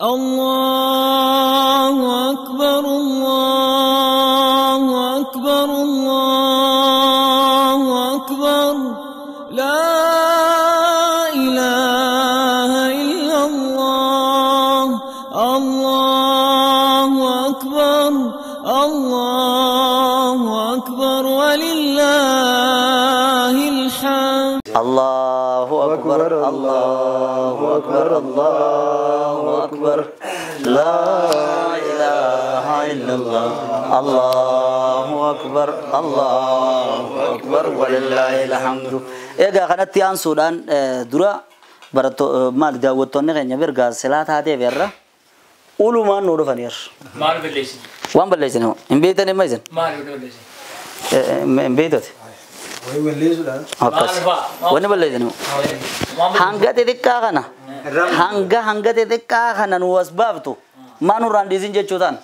الله أكبر الله أكبر الله أكبر لا إله إلا الله الله أكبر الله أكبر ولله الحمد الله أكبر الله أكبر الله أكبر لا إله إلا الله الله أكبر الله أكبر ولله الحمد. إذا كانت تيان سودان درا برتو ما دعوتنا كنيا برجع سلات هذه برا أولو ما نورو فنير مال بليسن وان بليسن هو إن بيتنا ما يزن مال بليسن إن بيتات أكاس وانا بليسن هو hangga titik kana hangga titik kana nuas babtu manu randizin jechutan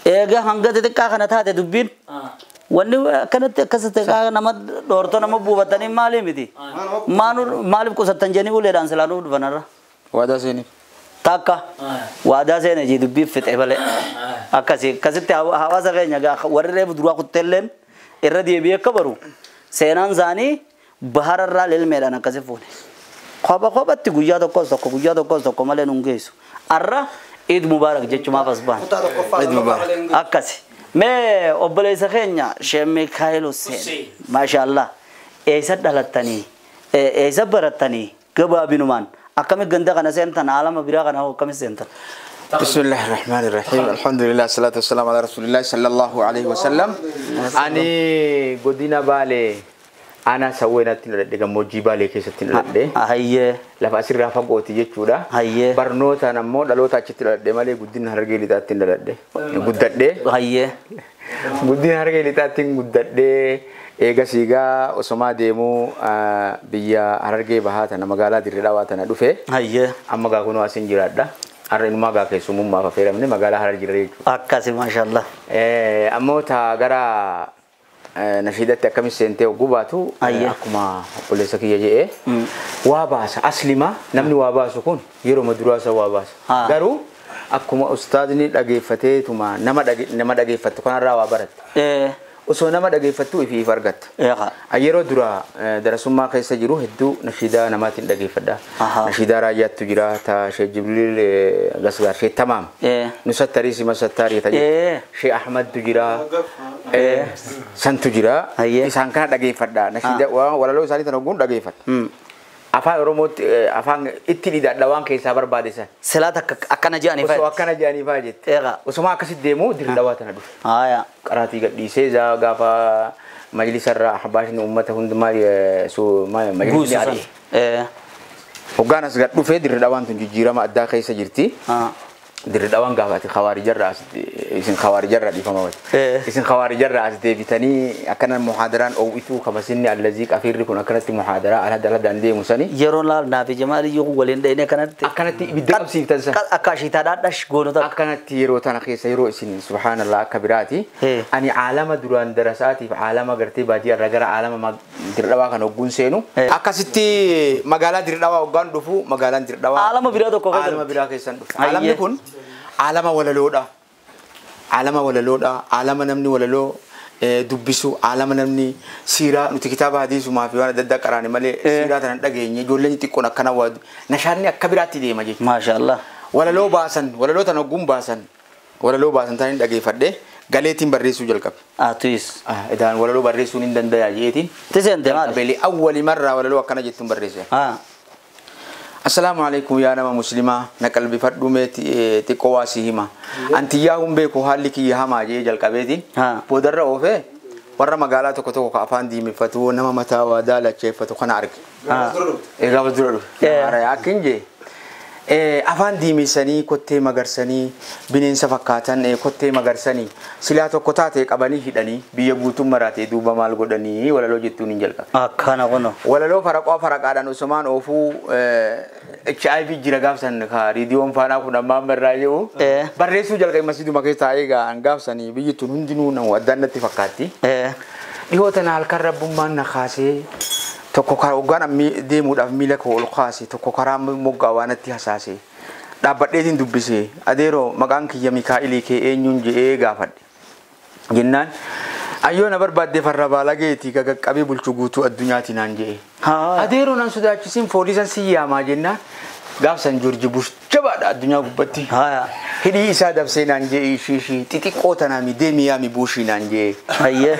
ega hangga titik kana taate dubbin wanni kanatti akkasate kana nama dorto nama bubatani mali miti manu malib ko satanjani uledan selanu banara wada sini takka wada sene ji dubbi fite bale akasi kasite hawasa kenya ga warre budura kutellen irradi biya kabaru senan zani bahararra lel medana kasifune khoba guyya tokko male nungesu arra eid mubarak jechuma fasban eid mubarak akasi me obbalesa kenya shemme khaylo sen mashallah esa dalatani esa baratani gababinuman akame ganda kana sen tan alama bira kana akame sen tan بسم الله الرحمن الرحيم الحمد لله الصلاة والسلام على رسول الله صلى الله عليه وسلم أني قدنا بالي أنا سوينا تنلد موجي بالي كيس تنلد هاي لا فاسر رافع قوتي جتودا هاي برنوت أنا مو دلو تاچ تنلد مالي قدنا هرجلي تات تنلد قدت ده هاي قدنا هرجلي تات قدت ده إيجا سيجا وسما ديمو بيا هرجي بهات أنا مقالة ديرداوات أنا دوفه هاي أما قاكونو أسين جرادا arren maga ke sumum ma fa feramne magala harar jirre akkasi mashallah ammo ta gara nashidat akamis sente gubatu akuma polisa ki yeje wa basa aslima namni wa basu kun yero madurasa wa basa garu akuma ustadni dagefate tuma nama dagefatu kan rawa barat uso nama dagefatu fi fargat ayero dura darasumma kaysa jiru heddu nashida namatin dagefada nashida rajat tujira ta Sheikh Jibril gasgar Sheikh tamam nusattari sima sattari taji Sheikh Ahmad tujira san tujira isan kan dagefada nashida wala lo sali tanogun dagefat afan romot afan itti da dawan kaysa barbadisa salata akana jani fa uso akana jani fa jet usuma akasid demo dir dawatana du aya qarati gaddi seza gafa majlis ar-ahbash ummata hunduma so majlis ali hoganas gaddu fe dir dawan tun jijirama adda kaysa jirti dir dawan gafa khawarij ar-ras isin khawarij ar di fama isin khawarij ar-ras de bitani akana muhadaran او itu kamasinni allazi kafir kun akanati muhadara ala dala dande musani yeron la nafi jamari yugo golende ne kanati akanati bidam siftansa akashi tadadash gono ta akanati yero tana khisa yero isin subhanallah kabirati ani alama duran darasati alama garti baji ragara alama dirdawa kan ogun senu akasiti magala dirdawa ogan dufu magala dirdawa alama birado ko alama birake sandu alam kun alama wala loda alama namni wala lo dubbisu alama namni sira nuti kitaba hadisu ma fi wana dadda qarani male sira tan dageenye jolleni tikkona kana wad nashanni akabirati de maji mashallah wala lo basan wala lo tan ogum basan wala lo basan tan dage fadde galetin barresu jalkab atuis idan wala lo barresu nin danda yajetin tisente mal beli awwali marra wala lo kana jitum barresu Assalamualaikum ya nama muslima nakal bi faddume ti qawasihima anti ya humbe ko haliki hama je jalqabetin podarra ofe warra magala to ko afandi mi fatu nama mata wa dala che fatu kana arki ga badru ara yakinje afandi mi sani kotte magarsani binin safakatan kotte magarsani sila to kotate qabani hidani biya butum marate duba mal godani wala lo jittu ni jalqa akana gono wala lo faraqadan usman ofu HIV jira gafsan ka radio fana kuna mamar rayo barresu jalqa masjidu makita aiga angafsani biya tunundinu na wadanati fakati ihotana al karabum man nakhase toko kar ogana mi de mudaf mile ko khasi toko karam mugawanati hasasi dhaabbadheetiin dubbise adeeroo maqaan kiyya Mikaa'ilii kee eenyuun jedhee gaafadhe jennaan ayyoo na barbaadde farra baalageetii gagaqqabee bulchu guutuu addunyaatiin naan jedhe adeeroo nan sodaachisiin foolisan si yaamaa jennaan gaafsan Joorji Bush jabaadha addunyaa gubbatti hidhii isaa dabsee naan jedhe ishii xixiqqoo tanaami deemee yaami buushii naan jedhe ayyee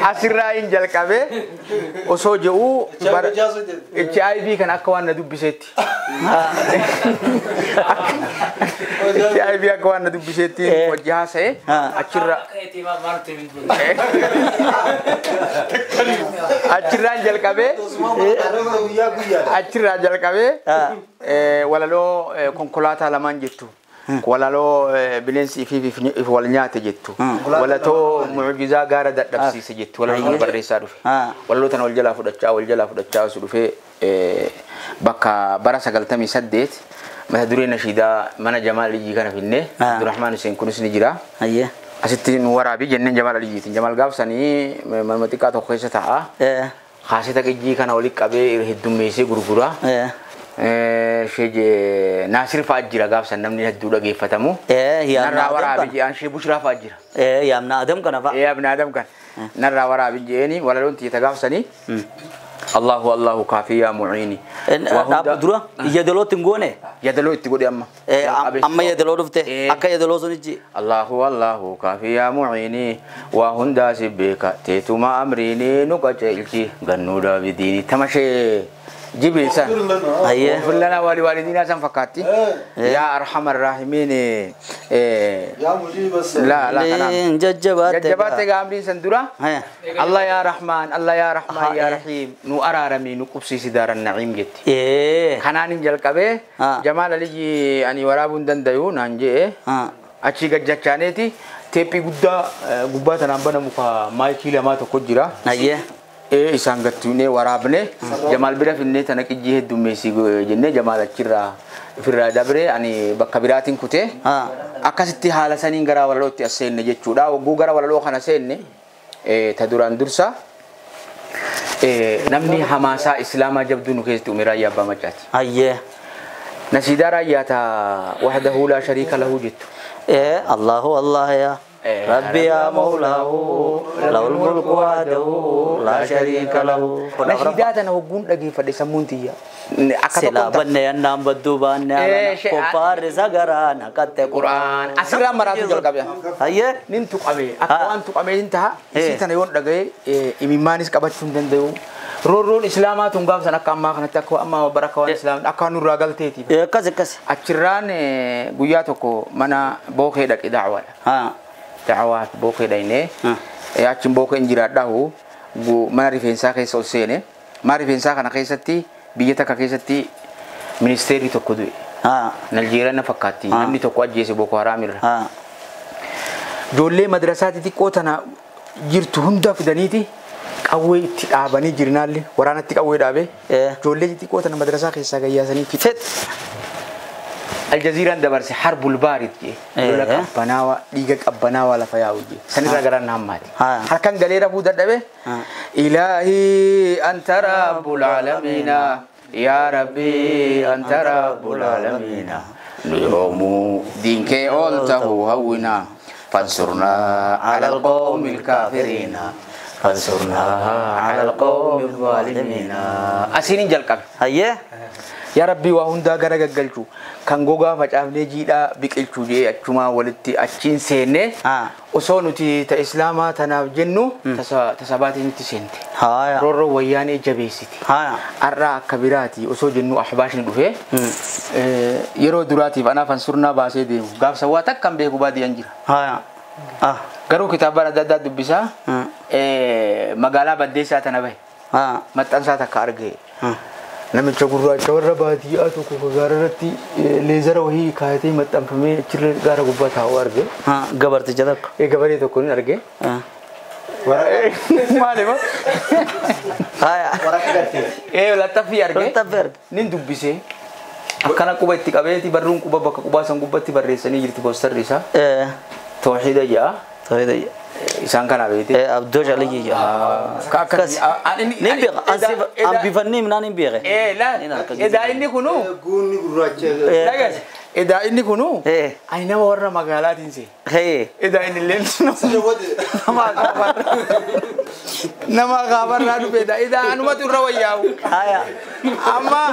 asirraa hin jalqabee osoo jedhuu HIV kan akka waan na dubbiseetti HIV akka waan na dubbiseetti wajji haasa'e achirraan jalqabee walaloo konkolaataa lamaan jettu walaloo bineensi if wal nyaate jettu walatoo mucjizaa gaara dadhabsiise jettu walaloo barreessaa dhufe walaloo tana wal jalaa fudhachaa osoo dhufe bakka bara 98 mata duree nashiidaa mana Jamaal Aliyyi kana finne Abdurrahmaan Hussein kunis ni jira asitti nu waraabi jenneen Jamaal Aliyyiitiin Jamaal gaafsanii mana xiqqaa tokko keessa ta'a haasita qijjii kana walitti qabee heddummeessee gurgura sheje Nasir Fajira gaafsan namni hedduu dhageeffatamu narraa waraabi jedhan shee Bushraa Fajira yaamna Adam kana fa yaamna Adam kan narraa waraabi jedhani walaloon tiyata gaafsanii الله كافي يا معيني درا يدلو تنقونه يدلو تقولي أما يدلو رفته أكا يدلو سنجي الله كافي يا معيني وهندا سبيك تيتما أمريني نقاجلتي غنودا بديني تمشي جبريل سان أيه فلنا والدينا سان فكاتي يا أرحم الراحمين يا مجيب لا كلام ججبات غامرين سندورا الله يا رحمن يا رحيم نو أرارمي نو قبسي سدار النعيم جت خنان جلكبه جمال علي أني ورابون دنديو نانجي أشي جتشانيتي تبي غبا تنامبنا مكا مايكي لما تكجرا أيه isaan gattuune waraabne Jamaal bira finne tana qijjii heddummeessi jenne Jamaal achirraa ofirraa dabre ani bakka biraatiin kute akkasitti haala saniin gara walalootti as seenne jechuudha wagguu gara walaloo kana seenne ta duraan dursa namni hamaasaa islaamaa jabduu nu keessatti umira Raayyaa Abbaa Maccaati ayyee nasiidaa Raayyaa ta wahdahu laa shariika lahu jettu Allah ya ربي يا مولاه له الملك وحده لا شريك له نشيداتنا وقون لقي فدي سمونتيا سلا بني النام بدوبان كفار زغران كتة قرآن أسرع مرات جلقبيا هيه ننتو قبي أكوان تو قبي انتها سيتنا يون لقي إمامانس كبات سندن ديو رول إسلامات تونغام سنة كم ما كانت تكو أما بركوان إسلام أكانو راجل تيتي كذا أشران غياتكو منا بوكي دك دعوة دعوات بوكي دينه يا أشين بوكي إنجيل داهو mana rifeensaa keessa ol seene maa rifeensaa kana keessatti biyya takka keessatti ministeerri tokko du'e Naljeeriyaa na fakkaatti namni tokko ajjeese Boko Haram irra ijoollee madrasaatti xiqqoo tana jirtu hunda fidaniiti qawwee itti dhaabanii jirnaallee waraanatti qawwee dhaabee ijoollee xiqqoo tana madrasaa keessaa gayyaasanii fixet الجزيرة دبرس حرب البارد جي لك بناوا ديجا بناوا لا فياو جي سنرا غران ناماتي هل كان غليرا بودا دبه إلهي أنت رب العالمين يا ربي أنت رب العالمين اليوم دينك أنته هونا فانصرنا على القوم الكافرين فانصرنا على القوم الظالمين أسيني جلك هيه يا ربي وهندا غرا غغلچو كان غوغا فچافني جيدا بيقلچو جي اچما ولتي اچين سينه اوسونتي تا اسلاما تناب جنو تسباتي نتي سنتي ها رورو وياني جبيسيتي ها ارا كبيراتي اوسو جنو احباشن دوفه يرو دراتي انا فنصرنا باسي دي غاف سواتك كم بيكو بادي انجير ها غرو كتابا دادا دبسا مغالا بديسا تنبه ها متنسا تكارغي نمن شغورا شورا بادي أتو كوكارتي ليزر وهي كايتي متأم فمي چير غارا غوبا تاو أرجع غبر تجدك غبري تو كوني أرجع مالي ما هاي ولا تفي أرجع نندو بيسه أكنا كوبا تكابي تي برون كوبا بكا كوبا سان كوبا تي بريساني جرتي بوستر ريسا توحيد يا Isaan kana beete. Abdoo Jalii akkas nimbi ambifanni minaan nimbi Eda inni kunu Guunni gurraacha. lagas eda inni kunu ay nama warra magaalaatiin se eda inni leen nama gabarraa dhufe eda anumatu irra wayyaa'u amma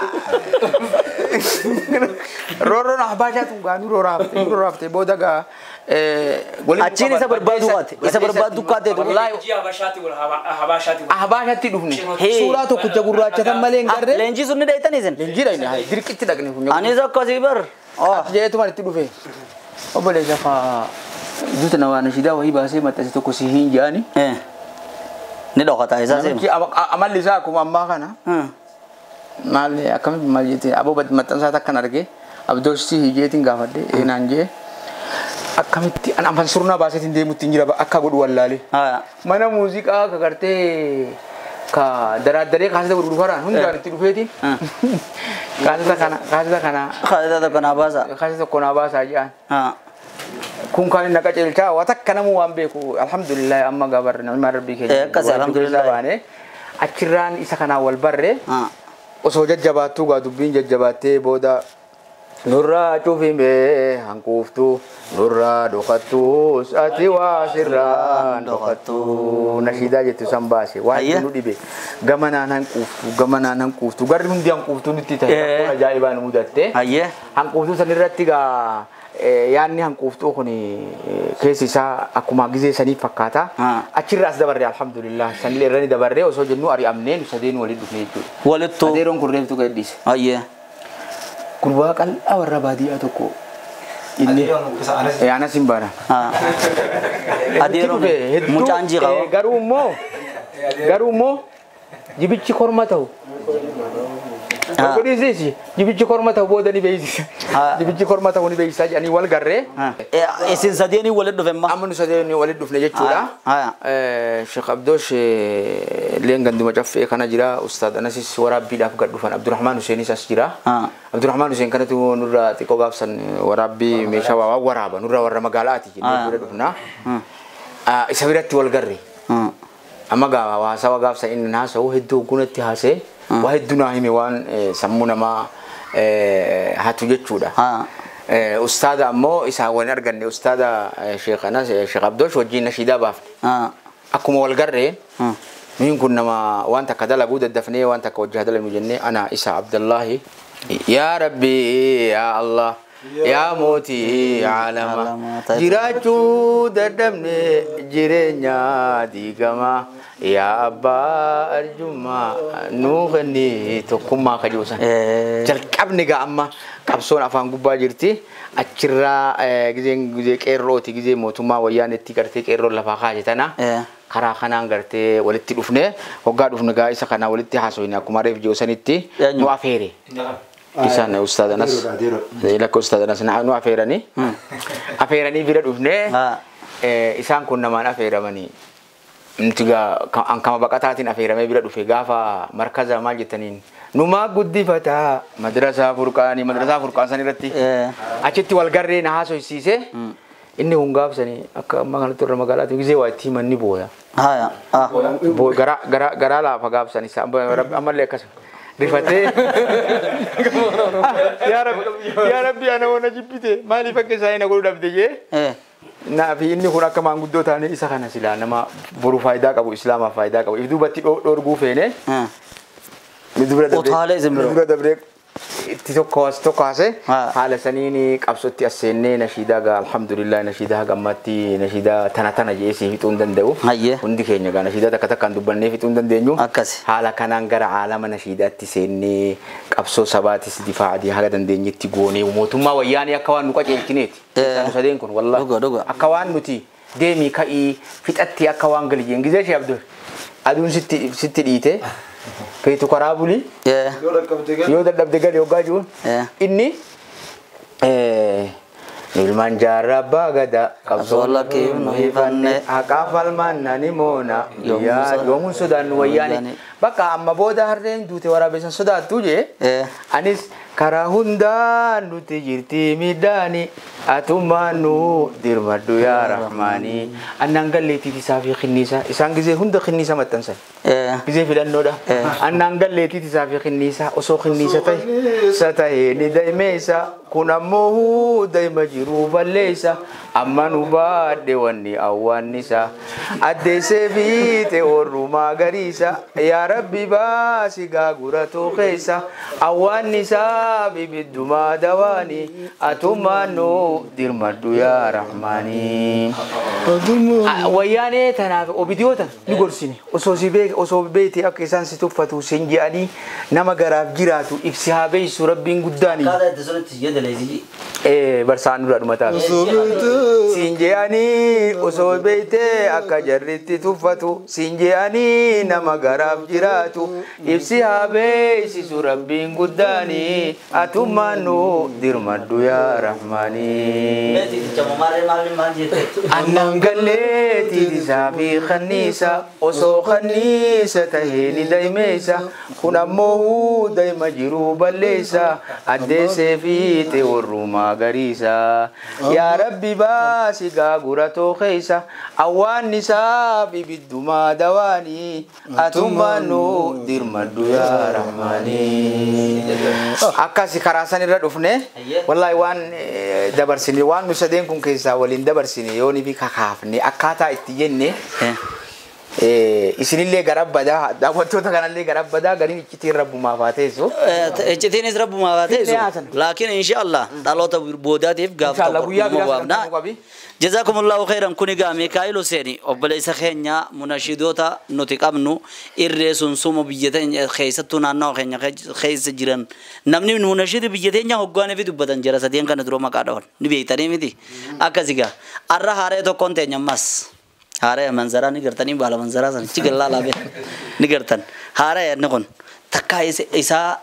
rooroon ahbaashaatu gaanu rooraafte booda gaa achiin isa barbaadu kaate wallahi ahbaashatti dhufne suuraa tokkicha gurraachatan malee hin garre leenjii sunni dheeytan isin leenjii dhayne dirqitti dhaqne kun anis akkasii bar jeetu manitti dhufe obboleessa faa duuta na waan shidaa wahii baasee maxxanse tokko si hin jaani ni dhokata isaa seema amalli isaa akkuma ammaa kana maal akkamitti maal jettee aboo maxxansaa takkan arge abdoosti hijeetiin gaafadhe eenaan jee akkamitti an amfan surnaa baaseetiin deemutti jira akka godhu wallaalee mana muuziqaa ka gartee ka daraaddaree kaasita gurgurfaraan hundaan itti dhufeeti kaasita tokko naa baasaa jedhan kun kan inni qaceelchaa waa takka namuu waan beeku alhamdulillah amma gabarre nama rabbii keenya akkas alhamdulillah baane achirraan isa kanaa wal barre osoo jajjabaattuu gaa dubbiin jajjabaattee booda nurraa cufime hanquuftu nurraa dhokattu ati waa sirraan dhokattu nashiidaa jettu san baase waan nu dhibe gamanaan hanquuftu garri hundi hanquuftu nutti ta'e ajaa'ibaan mudatte hanquuftu san irratti gaa yaanni hanquuftuu kun keessi isaa akkuma gizee sanii fakkaata achirraas dabarre alhamdulillah sanillee irrani dabarre osoo jennu ari'amneen sadeen waliin dhufne jechuudha walittu adeeroon kun reeftu gadhiise gurbaa qal'aa warra baadiyyaa tokko inni anas hin baana adeeroon mucaan jiqaa garuu immoo jibichi korma ta'u Kodisi jibichi korma ta'u booda ni beeksisa jibichi korma ta'u ni beeksisa jedhanii wal garree isin sadeeni walitti dhufe amma nu sadeeni walitti dhufne jechuudha Sheekh Abdoosh leen ganduma caffee kana jira ustaad Anasis waraabbiidhaaf gad dhufan Abdurrahmaan Huseenis as jira Abdurrahmaan Huseen kanatu nurra xiqqoo gaafsan waraabbii meeshaa waa waraaba nurra warra magaalaati jennee bira dhufna isa biratti wal garree amma haasawa gaafsan inni haasa'u hedduu gunatti haasee واحد دونه هيمي وان سمونا ما هاتو جتشودا أستاذ أمو إسحاق أرجعني أستاذ شيخ أنس شيخ عبدوش وجينا شيدا باف أكمل والجرة مين كنا ما وانت كذا لابد الدفنية وانت كوجه هذا المجنة أنا إسحاق عبد الله يا ربي يا الله يا موتي عالما جراجو ددمني جرينا ديكما يا أبا الجمعة نوغني تكما كجوسا جلكابني أما كابسون أفهم قبا جرتي أشرا جزين كيروتي جزين موتوما ويان تيكرتي كيرو لفاقة جتنا كرا خنان كرتي ولتي دفنه وقعد دفنه جايسا خنا ولتي حاسوينا كماريف جوسانيتي نو أفيري إسان أستاذ أنس لك أستاذ أنس نحن أفيراني بيرد دفنه إسان كنا ما أفيراني نتيجة أنكما بقطعتين أفيرا ما بيرد في غافا مركز ما جتنين نما قدي فتا مدرسة فرقان سنيرتي أشتي والجري نهاسو يسيسه إني هنغاف سني أك ما كانت ترى مقالات يجزي واتي مني بويا بو غرا لا فغاف سني سام رب أمر لك رفته يا ربي أنا وانا جبته ما لي فكر ساين أقول دبديه Nabi ini kuna kama nguddo tani isa kana sila nama boru faida kabu Islam faida kabu itu batti dor gufene itu berada dabre itu kos to kase hala sanini qabsotti asenne nashida ga alhamdulillah nashida ga matti nashida tanatana jesi fitun dandau hundi kenya ga nashida takatakan dubanne fitun dandenyu hala kanan gara alama nashida tisenne qabso sabati difaadi hala dandenyi tigone motuma wayani akawan nuka jelkineti sadeen kun wallahi akawan nuti demi kai fitatti akawan gali ngize shi abdur adun sitti dite Kaitu karabuli, yo dadab degal yoga jun. Ini, ilman jaraba gada, kapsola kim nuhifanne, akafal manna ni mona, ya yomun sudan wayani. Baka amma boda harren dute warabesan sudah tuje, anis karaa hundaan nuti jirti midhaani atumaanu dirmadhu yaa rahmaanii annaan galleetiiti isaa fi kinniisa isaan gizee hunda kinniisa maxxansan gizee filannoodha annaan galleetiiti isaa fi kinniisa osoo kinniisa ta'e sa ta'ee ni daymeessa kun ammoo dayma jiruu balleessa amma nu baadhe wanni awwaannisa addeessee fiite orrumaa gariisa yaa rabbi baasi gaaguratuu keessa awwaannisa bibiddumaa dawaani atumaanu dirmadhu yaa rahmaanii wayyaanee tanaaf obidiyoota ni gorsine osoo beekte akka isaan si tuffatu sin je'anii nama garaaf jiraatu ibsi haa beeysu rabbiin guddaani barsaan dura dhumataaf sin je'anii osoo beekte akka jarritti tuffatu sin je'anii nama garaaf jiraatu ibsi haa beeysisu rabbiin guddaani atumaanu dirmadhu yaa rahmaanii annaan galleetiiti isaa fi kanniisa osoo kanniisa tahee ni daymeessa kun ammoo dayma jiruu balleessa addeessee fiite warrumaa gariisa yaa rabbi baasi gaaguratoo keessa awwaannisaa bibiddumaa dawaanii atumaanu dirmadhu yaa rahmaanii akkasi karaa san irra dhufne wallahi waan dabarsine waan nu sadeen kun keessaa waliin dabarsine yooni fi kakaafne akkaataa itti jenne isinillee garabbada daawwattoota kanallee garabbada gariin iccitiin rabbumaa faateessu iccitiin rabbumaa faateessu laakiin inshallah dhaloota boodaatiif gaaf tokko جزاكم الله خيرا كوني قامي كايلو سيني وبليس خينيا مناشدوتا نوتيقابنو إرسون سومو بيجتين خيستونا نو خينيا خيس جيران نمني من مناشد بيجتين يا هقواني في دبتان جرا سدين كان درو مكادون نبي تاني ميتي أكاسيكا أرى هاري تو كونتين يماس هاري منظرة نيكرتاني بالا منظرة سن تيجلا لابه نيكرتان هاري نكون تكا إسا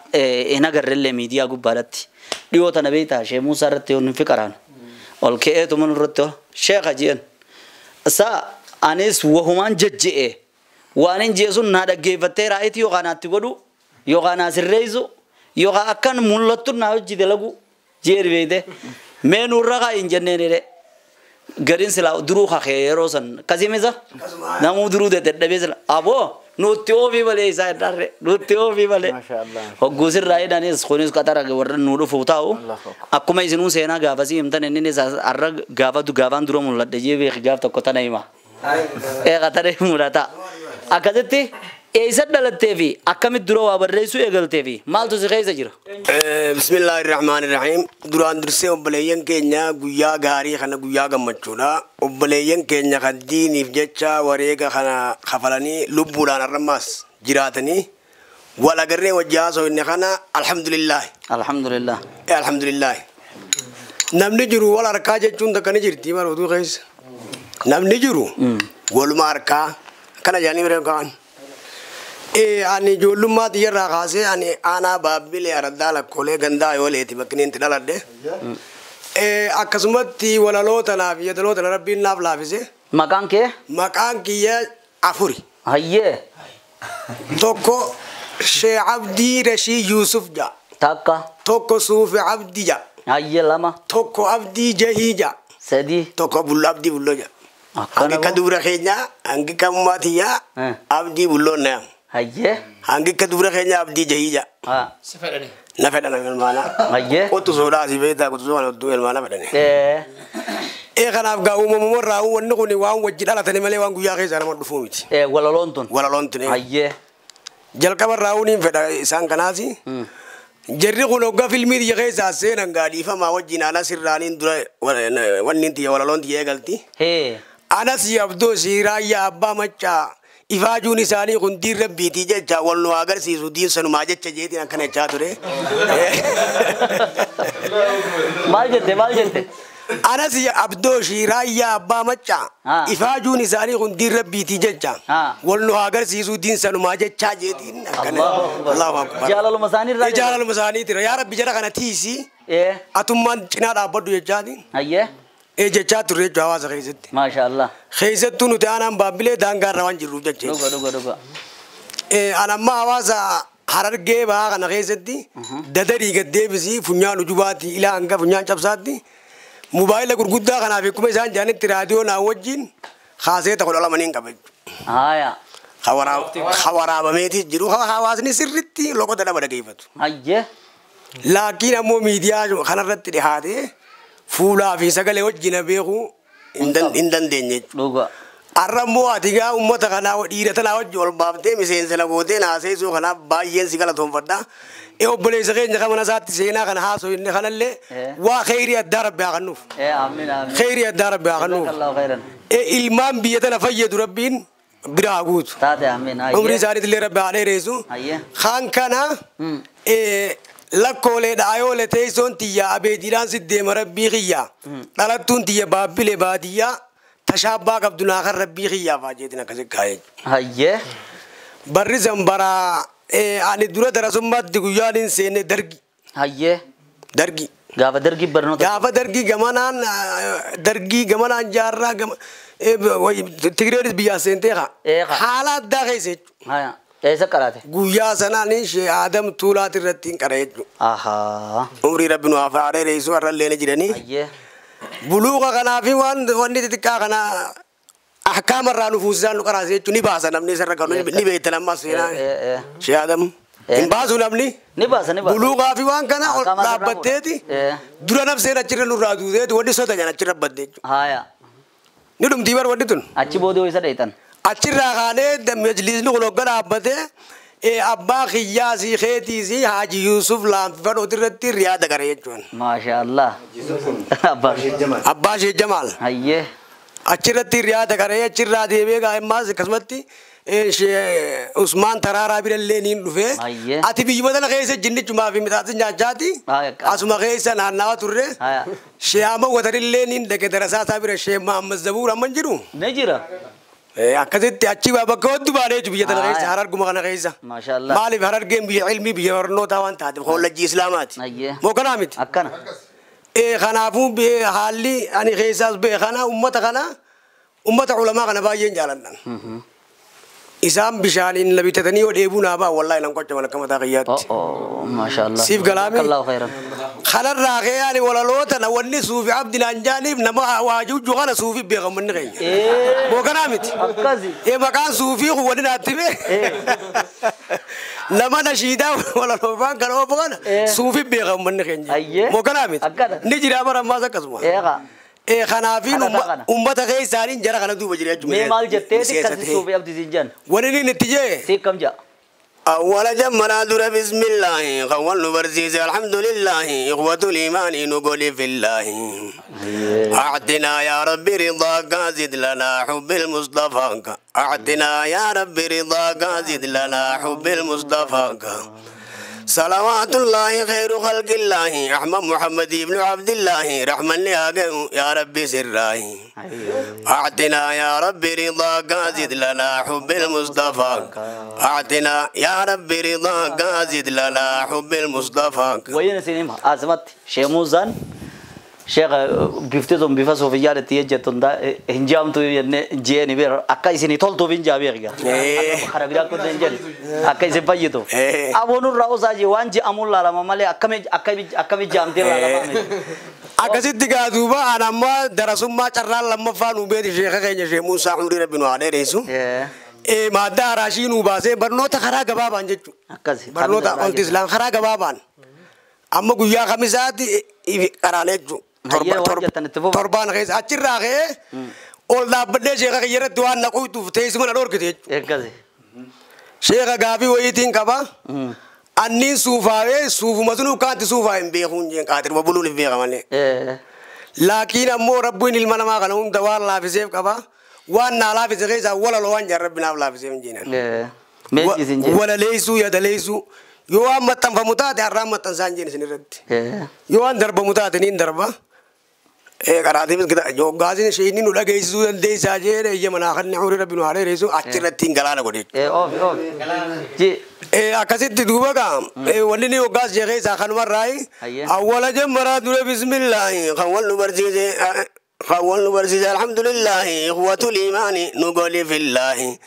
إنا غرّل ميديا قبالتي ديوتا نبيتا شيء موسى رتيون فكران والكئة من رتو شيخ جين سا أنيس وهمان ججئ وانين جيسون نادا جيفتة رأيت يوغانا تقولو يوغانا سرّيزو يوغا أكان مولتو ناو جدلقو جير بيده من ورّغا إنجنين ده غرين سلا درو خيروسن كزيمزا نامو درو ده تدبيسلا أبو نوتيو في بالي إسحاق داره نوتيو في بالي ما شاء الله وجوزر راي دانيس خونيس كتارا جورن نورو فوتاو أكو ما يزنون سينا غافاسي يمتن إنني أرّق غافا دو غافان درو مولد دجيه في غاف تكوتا نايما كتاره مولاتا أكادتي إيسا دلتة في أكمل درو وابرّيسو يقلتة في مالتو سخيس جرو بسم الله الرحمن الرحيم دران درسي وبليين كينيا غويا غاري خنا غويا غمچونا وبليين كينيا خدين يفجچا وريغا خنا خفلاني لبولان الرماس جراتني ولا غري وجاسو ان خنا الحمد لله الحمد لله الحمد لله نمني جرو ولا ركاجه چون دكني جرتي مارو تو خيس نمني جرو ول ماركا كنا جاني مري كان أني جولما تيجي راقاسي أنا بابلي أردالا كله غندا يوليتي بكنين تنالده أكسمتي ولا لو تنافي يدلو تنربي ناف لافيسه مكان كيه أفوري هيه توكو شيخ عبدي رشي يوسف جا تاكا توكو صوفي عبدي جا هيه لما توكو عبدي جهي جا سدي توكو بلو عبدي بلو جا أنك كدورة خينيا أنك كماتيا عبدي بلو نعم هيه أنك كدورة خينيا عبدي جهي جا نفدنا من المانا هيه وتصورا سيبيتا وتصورا ودو المانا فدني خنا أبغى أمور راو ونقولي واو وجدنا تنملي وان قويا خيس أنا مدفوميت ولا لونتون هيه جل كبر راوني فدا إنسان كناسي جرّي خلوقا فيلمي دي خيس أسين أنغادي فما وجينا أنا سرّانين درا وننتي ولا لونتي يقلتي أنا سيابدو سيرايا أبا مچا إفاجوني ساني كندير ربيتي جا والنو أگر سيسودين سنو ماجد چجيتي نكنه چاتوري مال جدّي أنا سيابدو سيرايا أبا مچا إفاجوني ساني كندير ربيتي جا والنو أگر سيسودين سنو ماجد چجيتي نكنه الله أكبر جلال المساني ترى يا رب جرا كنا تيسي أتومان چنا دابدو يجادين جاء ترى جواز خيزت ما شاء الله خيزت تونو تانا بابلة دانغار روان جرو جاء دوغا أنا ما وازا harargee baa kana keessatti dadarii gad deebisii funyaan ujubaati ilaa hanga funyaan cabsaatti mobaayila gurguddaa kanaaf akkuma isaan jaanitti raadiyoo naa wajjin haaseeta kudha lamaniin qaba haya hawaraabamee jiru hawaasni sirriitti loqota dhaba dhageeffatu. Hayyee. Laakiin ammoo miidiyaa kanarratti dhihaatee fuulaa fi sagalee wajjin beeku hin dandeenye. Dhugaa. Arrammoo ati gaa uummata kanaa dhiira tanaa wajji ol baaftee miseensa lagootee naaseessuu kanaaf baay'een si galatoonfadha. Obboleessa keenya kamana isaatti seenaa kana haasoo inni kanallee waa kheyrii addaa rabbi haa kennuuf. Amiin amiin. Kheyrii addaa rabbi haa kennuuf. Ilmaan biyya tana fayyadu rabbiin biraa guutu. Taate amiin. Umrii isaaniitillee rabbi haa dheereessu. Kan kana lakkoolee dhaayoolee teessoon tiyya abeediidhaan siddeema rabbii kiyya. Dhalattuun tiyya baabbilee baadiyyaa. Tashabbaa qabdunaa kan rabbii kiyyaaf ajeetin akkasii kaa'ee. Hayyee. Barri zambara ani dura darasummaatti guyyaan hin seenne dargi. Hayyee. Dargi. Gaafa dargi barnoota. Gaafa dargi gamanaan jaarraa Tigreedis biyyaa seentee haa. Haala addaa keessa jechuudha. Eessa qaraate? Guyyaa sanaan ishee Adam Tuulaati irratti hin qara jechuudha. Umrii rabbi nu haa dheereessu har'a illee jiranii. Hayyee. Buluuqa kanaafi wanni xixiqqaa kana ahkaamarraa nufuusisaan nu qaraase jechuun ni baasa namni isarra kan ni beektan ammas seenaa sheeyadam hin baasu namni ni baasa. Buluuqaa fi waan kana ol dhaabbatteeti dura nafseen achirra nurraa duuteeti wanni sota jan achirra badde jechuudha. Ni dhumtii bar wanni tun. Achi boodee isa dheetan. Achirraa kaanee majlisni kun hogga dhaabbatee abbaa kiyyaasii keetiisii Haaji Yuusuf Laanfifadhooti irratti riyaada gara jechuun. Maashaallah. Abbaa Sheek Jamaal. Hayyee. Achirratti riyaada gara achirraa deemee gaa'immaas akkasumatti Usmaan Taraaraa birallee niin dhufee. Ati biyya tana keessa jinnichumaa fi midhaatti nyaachaati. Asuma keessa naannawa turre. Sheeyama watarillee niin dhaqee darasaa isaa bira Sheek Mahammad Zabuur amma hin jiru. Ni jira. Akkasitti achi bakka hoddu baanee biyya tana keessa Hararguma kana keessa. Maashaallah. Maaliif Harargeen biyya ilmii biyya barnootaa waan taateef hollajjii Islaamaati. Moo kanaa miti? Akkana. Kanaafuu haalli ani keessaas beekana ummata ulamaa kana baay'een jaaladhan. Isaan bishaaniin labitatanii yoo dheebuu naa ba'an wallaahi nan qocha malakka mataa qiyyaatti. Maashaallah. Siif galaami. Allahu khairan. Kanarraa kee ani walaloota na wanni suufi abdinaan jaaniif nama waajujju kana suufi beekamanni keenya. Moo kanaa miti? Akkasi. Maqaan suufii kun wanni naatti bee. Nama nashiidaa walaloofaan kana oofu kana suufi beekamanni keenya. Moo kanaa miti? Ni jira bara ammaas akkasuma. Kanaafiin ummata keessaaniin jara kana duuba jira jechuudha. Mee maal jetteeti akkasi suufii abdisiin jan? Wanni inni itti jee? Siif kam ja'a? أول جمنا دور بسم الله قول نبرزيز الحمد لله إخوة الإيمان نقول في الله أعطنا يا رب رضاك زد لنا حب المصطفى أعطنا يا رب رضاك زد لنا حب المصطفى صلوات الله خير خلق الله أحمد محمد بن عبد الله رحمن يا رب سره أعطنا يا رب رضاك زد لنا حب المصطفى أعطنا يا رب رضاك زد لنا حب المصطفى وين سينما أزمت شيموزان شيخ بيفتهم بيفاسو في جارة تيجي توندا هنجام تو جيني بير أكاي سيني تول تو بين جابير كيا خرابيرا كود نجل أكاي سباجي تو أبونو راوس أجي وانجي أمول لا ما مالي أكمي جام تير لا ما أكاسيت تيجا دوبا أنا ما دراسوم ما شرال لما فانو بيت شيخ كيني شيخ موسى عمري ربنا عليه رئيسو ما داراشين وباسه برنوتا خرا جبابان جتو برنوتا أنت إسلام خرا جبابان أما قويا خمسات كرانيجو torban kees achirraa kee ol dhaabbadhee sheeka kiyyaratti waan naquutuuf teessuma na dhorkite jechuudha. Sheeka gaafii wayiitiin qaba. Anniin suufaawee suufuma sunuu kaanti suufaa hin beekuun jeen qaaxirma buluun hin beekamane. Laakiin ammoo rabbiin ilma namaa kana hunda waan laafiseef qaba. Waan naa laafise keessaa walaloo waan jaan rabbi naaf laafiseef hin jeenan. Walaleessuu yadaleessuu. Yoo waan maxxanfamu taate har'aan maxxansaan jeen isin irratti. Yoo waan darbamu taate niin darba. Karaatiifis joggaasiin isheen nu dhageessisuu dandeessaa jee iyya manaa kan nuuri rabbi nu haa dheeressu achirratti hin galaana godhe. Akkasitti duuba gaa wanni ni hoggaas jee keessaa kanumarraayi awwala jammaraa dura bismillaahi kan wal nu barsiise خول برسيس الحمد لله إخوة الإيمان نقول في الله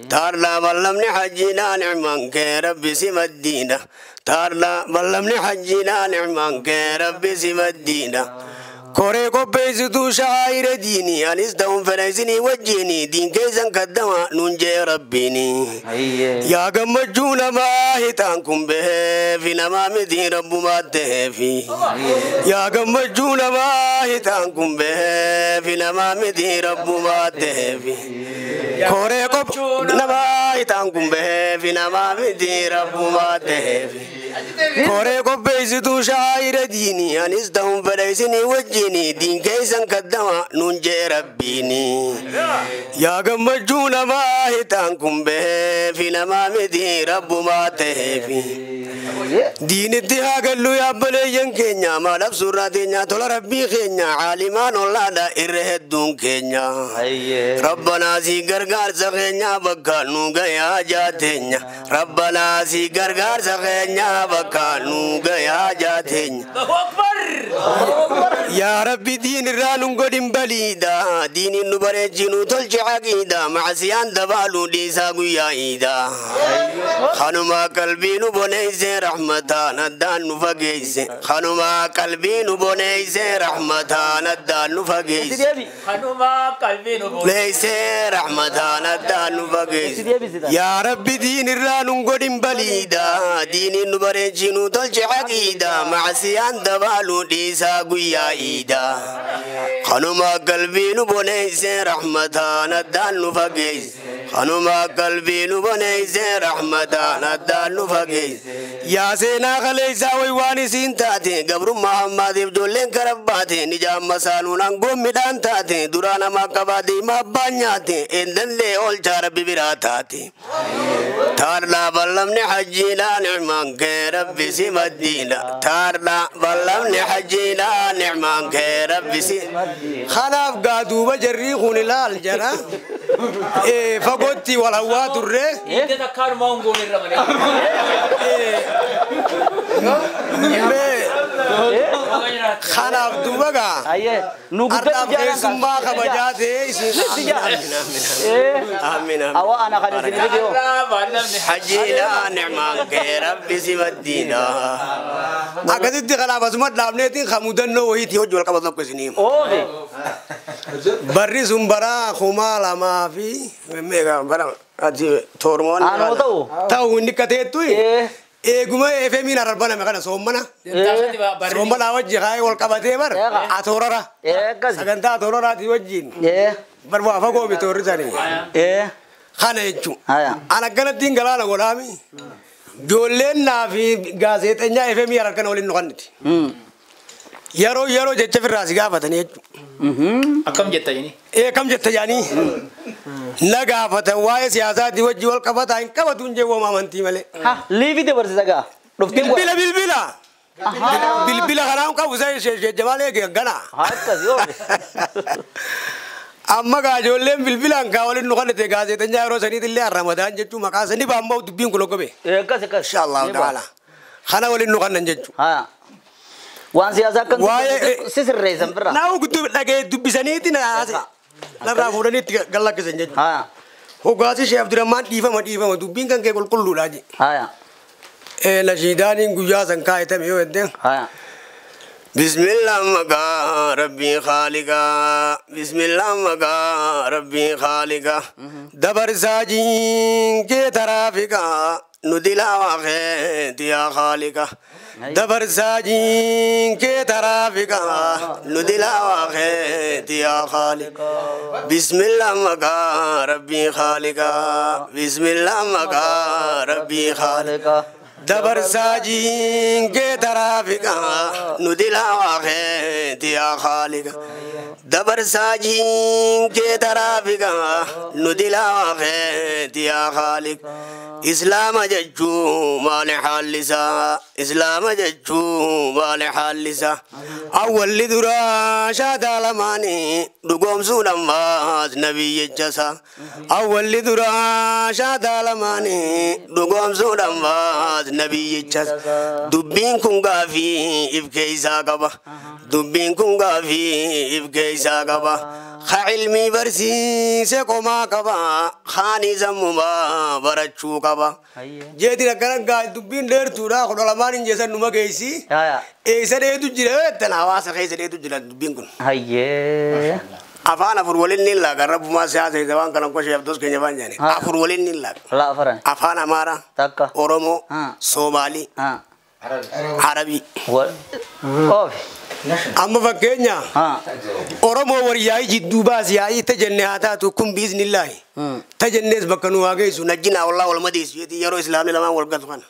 تارلا بلمني حجينا نعمان كرب سم الدين تارلا بلمني حجينا نعمان كرب سم الدين كوري كوبيزتو شعائر ديني أنيس دون فريزني وجيني دين كيزن كدما ننجي ربيني يا قمجون ما هتانكم به في نمام دين رب ما تهفي يا قمجون ما هتانكم به في نمام دين رب ما تهفي كوري كوب نما هتانكم به في نمام دين رب ما تهفي كوري كوبيزتو شعائر ديني أنيس دون فريزني وجيني دين كيسن كدما ننجي ربيني يا قمجون ما هتانكم به في نمام دين رب ما تهفي دين اتها قالوا يا بليين كينيا ما لبسورا دينيا تولا ربي خينيا عالمان الله دا إرهدون كينيا ربنا سي غرغار سخينيا بكانو غيا جاتينيا ربنا سي غرغار سخينيا بكانو غيا جاتينيا يا ربي دين الرانو قدم بليدا دين النبرجينو تلجي عقيدا معسيان دبالو ديسا قويا إيدا خانوما قلبي نبونيسي رحمتان الدان نفقيسي خانوما قلبي نبونيسي رحمتان الدان نفقيسي خانوما قلبي نبونيسي رحمتان الدان نفقيسي يا ربي دين الرانو قدم بليدا دين النبرجينو تلجي عقيدا معسيان دبالو ديسا قويا إيدا خانوما قلبي نبونيسي رحمتان الدان نفقيسي خانوما قلبي نبونيسي رحمتان الدان نفقيسي يا سينا خليسا ويواني سينتاتي قبر محمد بدولين كرباتي نجام مسالون انقوم مدان تاتي درانا ما قبادي ما بانياتي اندن لي اول جارب براتاتي تارلا بلمني حجينا نعمان كرب سيم الدين تارلا بلمني حجينا نعمان كرب سيم خلاف قادو بجري خوني لال جرا فقوتي والهوات الري انت تكار مونغول الرماني خلاف دوبا أرتاب كيسمبا خبجاتي آمين أو أنا خالد الفيديو حجينا نعمان كرب سيم الدين أكيد خلاف أسمت لابنتين خمودن وهي تيوج والقبض نبكي سنيم بري سمبرا خمالا ما في ميغا برا أجي تورمون أنا تاو نكتة توي إيغما إفهمين أربعنا مكان سومنا سومنا أوجي هاي والقبضة بر أثورا سكنتا أثورا تيوجين بروا فكوا بتور زاني خانة يجوا أنا كنا تينغلا غلامي جولين نافي غازيت إنجا إفهمي أركان ولين نقندي يارو جت في الراس قافتني أكم جت يعني كم جت يعني نقافت واي سياسات يوجي والقفت عين قفتون جو ما منتي ملء ها ليفي ده برزقة بالبلا خلاهم كوزاي جماله جنا أما كاجولين بالبلا كاولين نقول تجازي تنجا روسني تلي رمضان جتوا مكاسني بامبو تبين كلو كبي إن شاء الله تعالى خنا ولين نقول نجتوا وان سياسة كان سيسر رئيسم برا ناو قلت لك دبسني تنا لا رافورني قال لك سنجد هو قاسي شيخ عبد الرحمن ديفا ما دبين كان كيقول كل لاجي نشيداني قجاز انكاي تميو يدين بسم الله مقا ربي خالقا بسم الله مقا ربي خالقا دبر ساجين كي ترافقا ندلا واخيت يا خالقا دبر ساجين كي ترافقا ندلا واخيت يا خالقا بسم الله مقا ربي خالقا بسم الله مقا ربي خالقا دبر ساجين كي ترافقا ندلا واخيت يا خالقا دبر ساجين كي ترافقا ندلا واخيت يا خالق إسلام ججو مال حالسا إسلام ججو مال حالسا أول لدرا شاد لماني دقوم سونا ماز نبي جسا أول لدرا شاد لماني دقوم سونا ماز نبي جاز دبين كونغا في إفكي ساقبا دبين كونغا في إفكي ساقبا خعلمي برسي سكوما كبا خاني زمما برچو كبا جدي نكرن قال دبين دير تورا خدلا مارين جسن نما كيسي إيسا ديتو جرا تناواس خيسا ديتو جرا دبين كون هاي أفانا فرولين نيلا كرب ما سياسة زمان كلام كوشي أبدوس كنيا بانجاني أفرولين نيلا لا فرن أفانا مارا تكا أورومو سومالي عربي أوف أما فكينيا أورومو ورياي جدو باس ياي تجنّهاتا تكون بإذن الله تجنّس بكنو واقعي سنجنا والله والمديس يدي يرو إسلامي لما والقطفان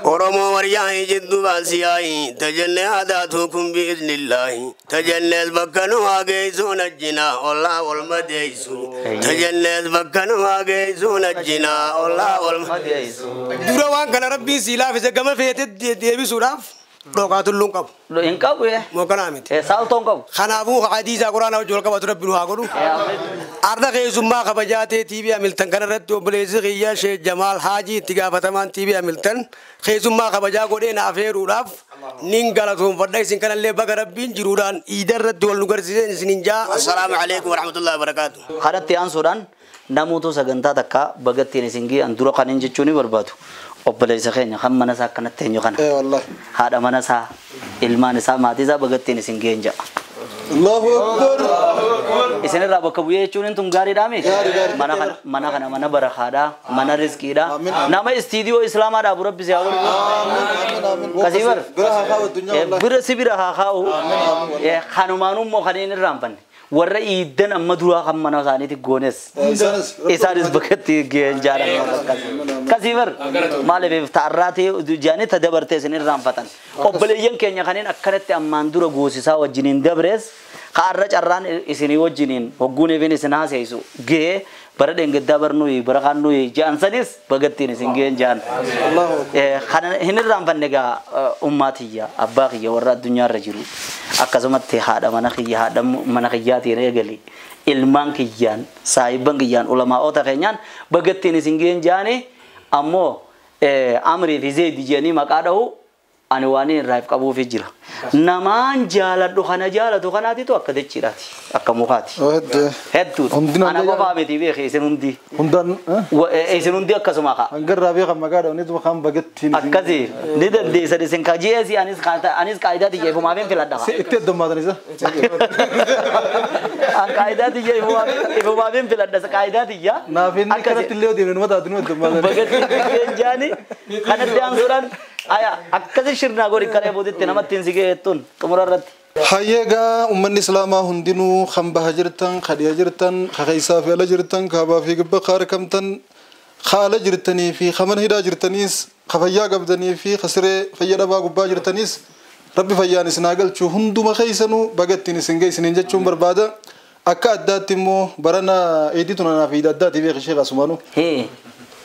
أورومو ورياي جدو باس ياي تجنّهاتا تكون بإذن الله تجنّس بكنو واقعي سنجنا والله والمديس تجنّس بكنو واقعي سنجنا والله والمديس دروان كان ربي سيلا في سكما فيت ديبي سوراف لوكات اللون كاب لو إن كاب ويا مو كلامي سال تون كاب خنابو حديث القرآن وجول كاب ترى بنو هاكلو أردا خيزوم ما خبجاتي تيبي أميلتن كان رد وبليز خيا شيخ جمال حاجي تيجا فتمان تيبي أميلتن خيزوم ما خبجا قولي نافير وراف نينغالاتهم فداي سين اللي بقربين جروران إيدر رد والنقر سنينجا السلام عليكم ورحمة الله وبركاته خارج تيان سودان نموتو سجنتا تكا بقت تينسينجي أندورا خانين جتشوني بربادو وبليس خيني خم مناسا كانت تينيو خنا والله هذا مناسا إلمان سا ماتيزا بقت تينسينجي إنجا الله أكبر إسنة رابع كبوية تشونين تم غاري دامي mana kana mana barakada mana rezeki da nama istidio Islam ada burab bisa awal kasibar bersibira hakau ya khanumanum mo khanin rampan warra idan amma dura kam mana sani ti gones isaris bakati gen jaran kasibar male be tarati jani tadabarte sinin rampatan obleyen kenya khanin akkarate amman dura gosisa wajinin dabres kharra charran isini wajinin hogune ben isina seisu ge barade ngedda barnui barakanui jansanis bagatini singen jan Allah khana hinir rampan nega ummatiya abbaqiya warra dunya rajiru akazamatti hada manakiyati regali ilman kiyan saiban kiyan ulama ota kenyan bagatini singen jani ammo amri fi zaid jani makadahu anwani raif qabu fi jira naman jaladu khana ti to akadechirati akamukhati heddu ana baba meti be khisenundi hundan esenundi akasuma ka angarra be kham magada oni to kham bagatini akazi nidan de sade sen kajesi anis qaidati je fuma ben filada itte domadani sa an qaidati je fuma ben filada sa qaidati ya na fin karat leo de no mata dunu domadani bagatini jani kana de ansuran aya akazi shirna gori kare bodit namatin sige tun tumurarat hayyega umman islama hundinu khamba hajirtan khadiya jirtan khaysa fi alajirtan kaba fi gabba kharkamtan khala jirtani fi khaman hida jirtanis khafaya gabdani fi khasre fayyada ba gubba jirtanis rabbi fayyanis nagal chu hunduma khaysanu bagatini singay sinin jachum barbada akka addatimo barana edituna na fi addati bi khishega sumanu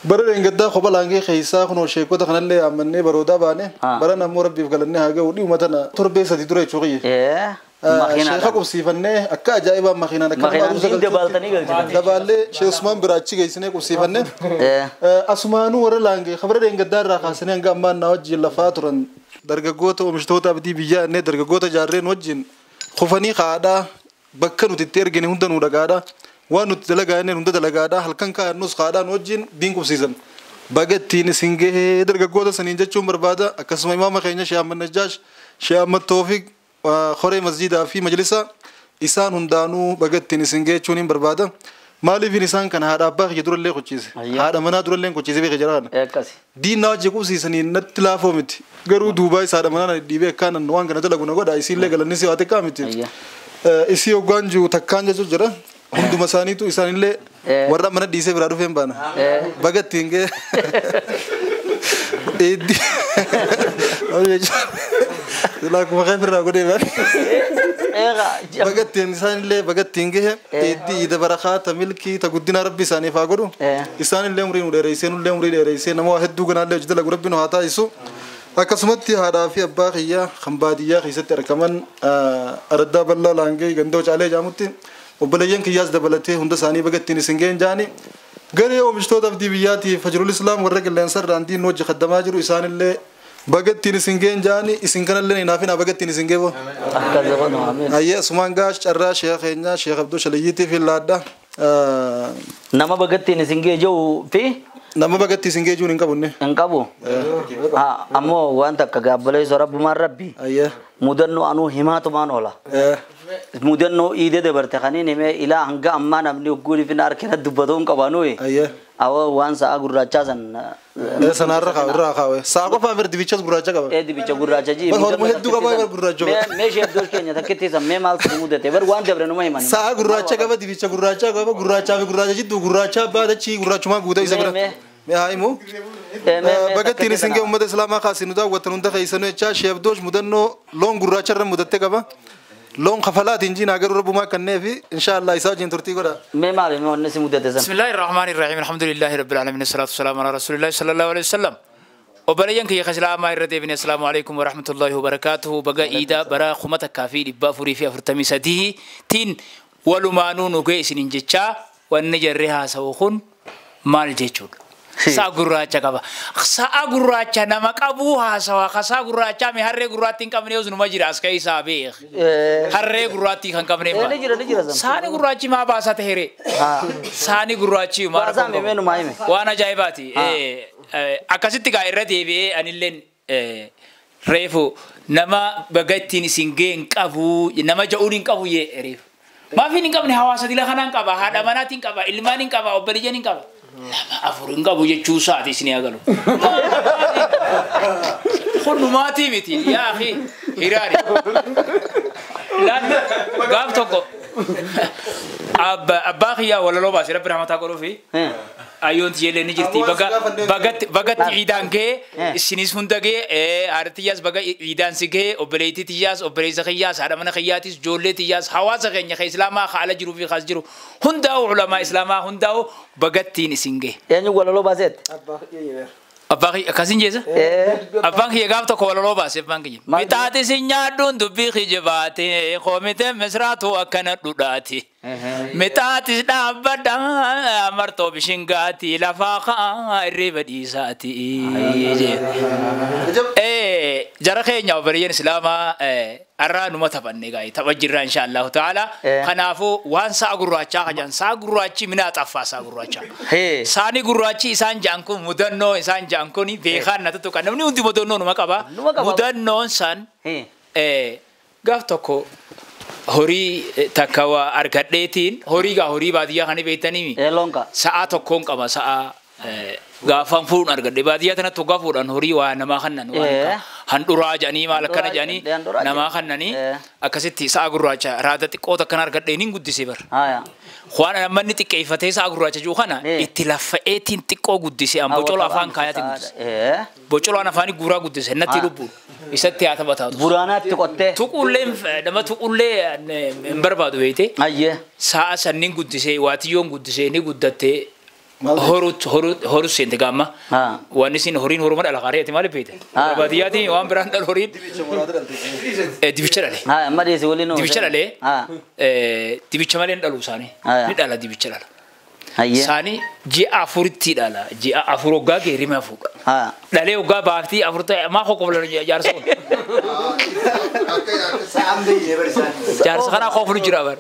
برر إنجدا خبلا عنك خيسا خنو شيكو تخنن لي أمني برودا بانه برنا مورب بيفكلني هاجا ودي ومتنا تربي سدي ترى شوقي شيخ أبو سيفنه أكا جايبا مخينا نكمل روزك دبالة شيخ عثمان براتشي جيسنه أبو سيفنه أسمانو ورا لانجي خبر إنجدا راخاسني أنجا ما نوجي لفاتورن درجة قوته ومشتوتا بدي بيجا نه درجة قوته جارين وجين خفني قاعدة بكنو تتير جنيه هندن ورقادا وانو تدلقا هنن تدلقا دا هلكن كا نص قادا نوجين بينكو سيزن باغتين سينجه درجة قوة سنينجا چوم بربادا أكسم إمام خينا شيخ أحمد نجاش شيخ أحمد توفيق خوري مسجد في مجلسة إنسان هندانو باغتين سينجه چونين بربادا مالي في إنسان كان هذا باغ يدور اللي كوچيز هذا منا دور اللي كوچيز بيجي جران دين ناجي كو سيسنين نتلافو مت غرو دبي سادا منا ديبه كان نوان كان تلاغو نغو دا إسيل لغل نسي واتي كامت إسي أوغانجو تكانجا جو جرا هندو مساني تو إنسان اللي ورا منا ديسه برادو فهم بانا باغتين ke إدي لا كم خير راغو دي باغتين إنسان اللي باغتين ke إدي إذا بركة تملكي تقدنا ربي ساني فاغورو إنسان اللي عمري نودي رئيسين اللي عمري رئيسين نمو واحد دوغنا اللي جد لغو ربي نهاتا يسو أكسمتي هذا في أباخية خمبادية خيست ركمان أردا بالله لانجي غندوش عليه جاموتي وبليين كياس دبلته هند ساني بقت تنسينجين جاني قري ومشتوت في بياتي فجر الإسلام والرجل لانسر عندي نوج خدمة جرو إنسان اللي بقت تنسنجين جاني إنسان اللي ينافينا بقت تنسنجيبه أيه سمان قاش الراش شيخ إننا شيخ عبدو شليتي في اللادة nama bagatti ni singe jo fi nama bagatti singe jo ninkabu ammo wanta kagabbale so rabbu rabbi أيه mudanno anu himatu manola mudanno ide de barte khanini me ila hanga amma namni uguri fi nar kena dubadon qabanu أيه awa wansa agurracha san سنار رخاوة ساقو فامر دبيتشاس غراجا كبا dibicha gurracha ji بس هو مهدو كبا غراجا me she abdul kenya takkiti sam me mal sumude te bar wan debre no mai mani ساق غراجا كبا دبيتشا غراجا كبا غراجا جدو غراجا بعد شيء غراجا ما بودا يسكر me هايمو بقت تيني سنجي أمة الإسلام خاصين دا وطنون دا خيسانو إتشا شيف دوش مدنو لون غراجا رم مدته كبا لون خفلات إنجي ناقر ربو ما كنّي في إن شاء الله يساجين ترتي كذا me mal me onnesi mudete sam بسم الله الرحمن الرحيم الحمد لله رب العالمين الصلاة والسلام على رسول الله صلى الله عليه وسلم وبريان كي خسلا ما يرد ابن السلام عليكم ورحمة الله وبركاته بقى إيدا برا خمتك كافي لبا فوري في أفرتمي سديه تين ولمانو نوجي سننجتشا والنجرها سوخون مال جيشون ساغراچا كبا ساغراچا نمك ابوها سوا ساغراچا مي هرّي غراتين كمني وزن ماجراس كاي سابيخ هرّي غراتي كان كمني ما ساني غراچي ما باسا تهري ساني غراچي ما باسا ميمنو مايمه وانا جايباتي اكاسيتي كاي ردي بي انيلن ريفو نما بغتين سينجين قبو نما جاودين قبو يه ريف ما في نكمني حواسه دي لخنان قبا هذا مناتين قبا علمانين قبا وبرجانين قبا أفرنجا بوجه جوسا دي سنيا قالوا خلوا ما تيمتي يا أخي هيراري لا قام توكو أباخيا ولا لو بس رب رحمة الله فيه أيون تيجي نجرتي بقت عيدان كه السنيس هندكه أرتياس بقى عيدان سكه أوبريتي تياس أوبريز خياس هذا من خياتيس جولة تياس حواس خينيا خي إسلامه خالد جرو في خاص جرو هنداو علماء إسلامه هنداو بقت تين سنجه يعني ولا لو بازت أباخي كاسين جيزة أباخي يقام تكو ولا لو باس أباخي متاتي سنيادون دبي خجباتي خومته مسراتو أكنت لوداتي متاتي دابدا مرتو بشنغاتي لفاقا الربدي ساتي جرخي نيو بريان إسلاما أرى نمتفني غاي توجرنا إن شاء الله تعالى خنافو وان ساغراچا خجان ساغراچي منات أفا ساغراچا ساني غراچي إنسان جانكو مدنو إنسان جانكوني بيخان نتو كان نمني ودي مدنو نمكابا مدنو سان غافتوكو هوري تكوا أركادتين هوري باديا خاني بيتاني ساعة كون كما ساعة غافان فون أركاد باديا تنا توقفوا عن هوري وانا خنن هندورا جاني مالكنا جاني نما خنني أكسيتي ساعة غراچا رادتي كوتا كنار كدينين قد سيبر خوانا نمني تكيفتة ساعة غراچا جو خنا اتلافئتين تكو قد سي أم بوچولا فان كاياتي قد بوچولا نفاني غورا قد سي نتي لبو إستي أتبتها برانا تقطع تقولين لما تقولين مبربادو بيتي أيه ساعة سنين قد سي واتي يوم قد سي ني قدتي هورو سنتكامة وانسين هورين هورمان على قارئة مالي بيته بدياتي وان براند الهورين دبيشر عليه ما دي سولينو دبيشر عليه دبيشر مالين دلو ساني ندالا دبيشر على ساني جي أفورتي دالا جي أفوروغا كيري ما فوق دالي وغا بافتي أفورتا ما خوف ولا جارسون جارس خنا خوف لجرا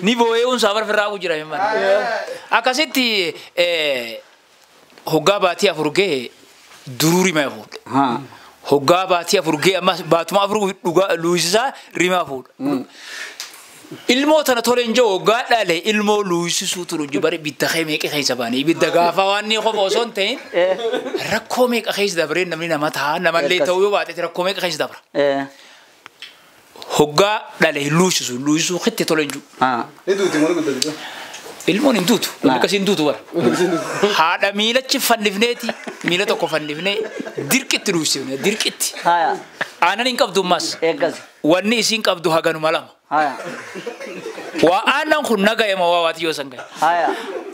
نيبوي اون سافر فراغو جرا يمان أكاسيتي هوغا باتي أفورغي ضروري ما يفوت هوغا باتي أفورغي أما باتما أفورغ لويسا ريما فوت ilmo tana tolen jo gadale ilmo luisi suturu jubare bitakheme ke khaysa bani bidaga fawani khof osonte rakkome ke khays dabre namni namata namalle tawu baate rakkome ke khays dabra hogga dale luisi khitte tolen ju niduti mo gudda ilmo nindutu kasi indutu war hada mila ci fannifneti mila to ko fannifne dirkit luisi dirkit haya ana nin qabdu mas wanni sin qabdu haganu malam haya wa anan kunnaga yama wawati yosanga haya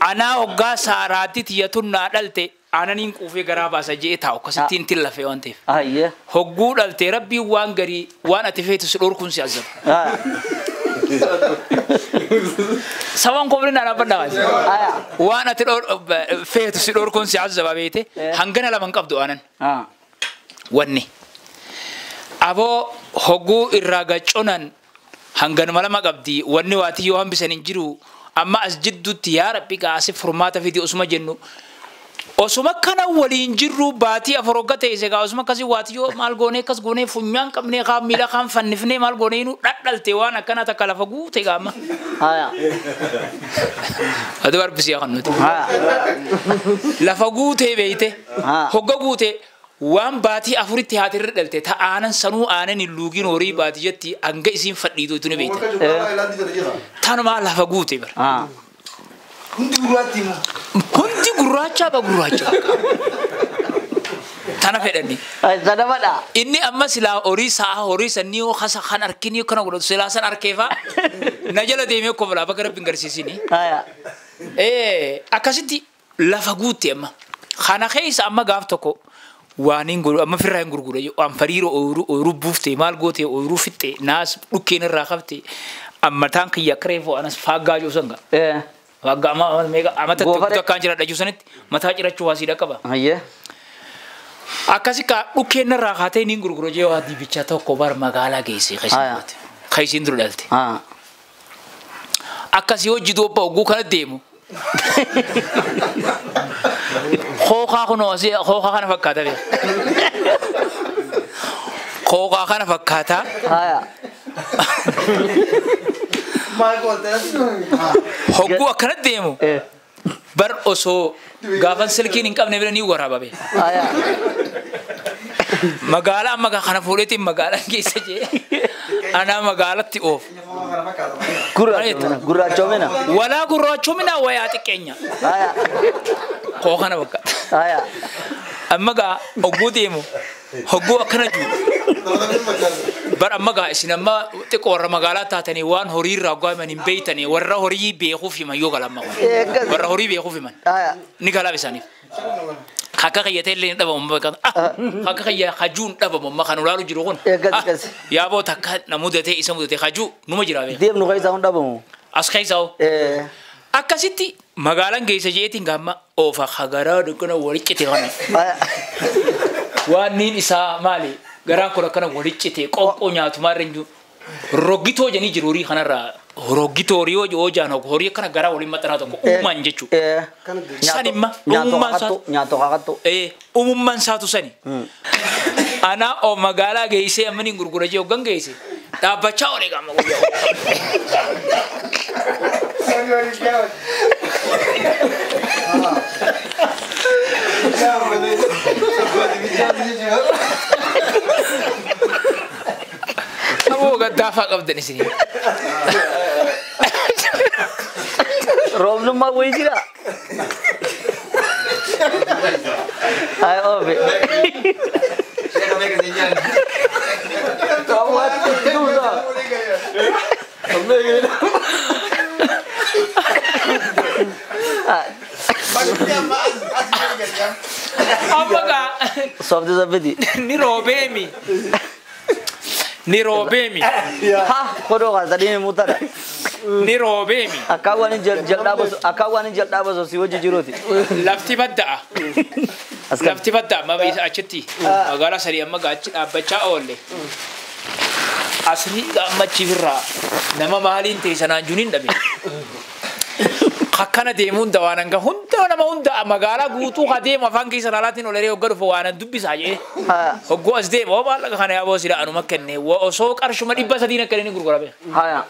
ana ogga sarati tiyatunna dalte ananin kufi garaba saje ta ko sitin tilafe wante aye hoggu dalte rabbi wan gari wan atifetu sudur kun si azab سواء قبلنا أنا بدنا وأنا تدور فيه تسير كون سعز بابيته هنجنا لمن قبضوا أنا وني أبو هجو الرجاجونن هنجنا ما لما قبضي وني واتي يوم بسنجرو أما أسجد تيار بيجا فرمات في دي أسمع جنو أسمع كنا ولين جرو باتي أفرقة إذا أسمع كذي واتيو مال غوني كذ غوني فنيان كمني خام ميلا خام فنفني مال غوني نو رتل تيوانا كنا تكلفقو تيجاما هذا بار بسيا خنوت لفقو تي بيته هقو تي وان باتي أفرد تهاتي رتلته تا آنن سنو آنن اللوجين وري باتي جتي أنجا اسم فديدو تونه بيته تانو ما لفقو تي بر كنتي غراچا بغراچا تانا فدني زادا بدا اني اما سلا اوريسا نيو خاصا خان اركينيو كنا غلو سلاسن اركيفا نجلا ديمي كوبلا بكر بنغرسيسيني اكاسيتي لافغوتي اما خانا خيس اما غافتكو وانين غور اما فرين غورغوري ام فريرو او بوفتي مال غوتي او روفتي ناس دوكين راخفتي اما تانك يكريفو انا فاغاجو سنغا Wagama mega amata tukka jira daju sanit mata jira cuwasi da kaba ayya akasi ka uken ra khate ni gurguro je wadi bicha to ko bar magala geisi khaisin dur dalte akasi o jido pa ugu kana demo kho kha kono asi kho kha kana fakata be kho kha kana fakata aya هو أكنت ديمو بر أسو غافن سلكين إنكم نبرني ورا بابي مقالة أما كخنا فولتي مقالة كيسة أنا مقالة تيوف gurra chomena ولا قرر شومنا وياتي كينيا خوخنا بكا أما كا أقول ديمو هو أكنت bar amma ga isinama te ko ramagala tatani wan hori ragwa man imbeitani warra hori be khufi man yoga lamma warra hori be khufi man ni kala bisani khaka khayete le daba umba kan khaka khaya khajun daba umma khanu lalu jiro gon ya bo takka namudete isamudete khaju numa jirabe dem no khaysa on daba mo as khaysa akasiti magalan geisa jeti ngamma o fa khagara de kono wori kete gon wa nin isa mali garan ko kana woriccete qonqo nyaatu marenju rogito jani jirori khanara rogito riyo jo jano hori kana gara woli matana to umman jechu sanimma nyato hakato umman satu sani ana o magala geise amani gurgura je gangeise da bacha ore gama go Abu gadafa qabdani sini Rob ma woi sila ay obe Saya kami kesenjan. Kawat itu dah apa ka sabdi zabdi ni robemi ha kodo ga tadi mutara ni robemi akawani jalda baso si waji jiroti lafti badda ma bi achiti magala sari amma ga bacha olle asri ga machi firra nama mahalin te sana junin dabe خكنا ديمون دوانن كهون دونا ما هون دا مغالا غوتو خدي ما فانكي سرالاتين ولري وغد فوانا دبي ساجي هو اس دي مو بالا خنا ابو سيرا انو مكني و اسو قرش ما ديبا سدينا كرني غرغرا بي هايا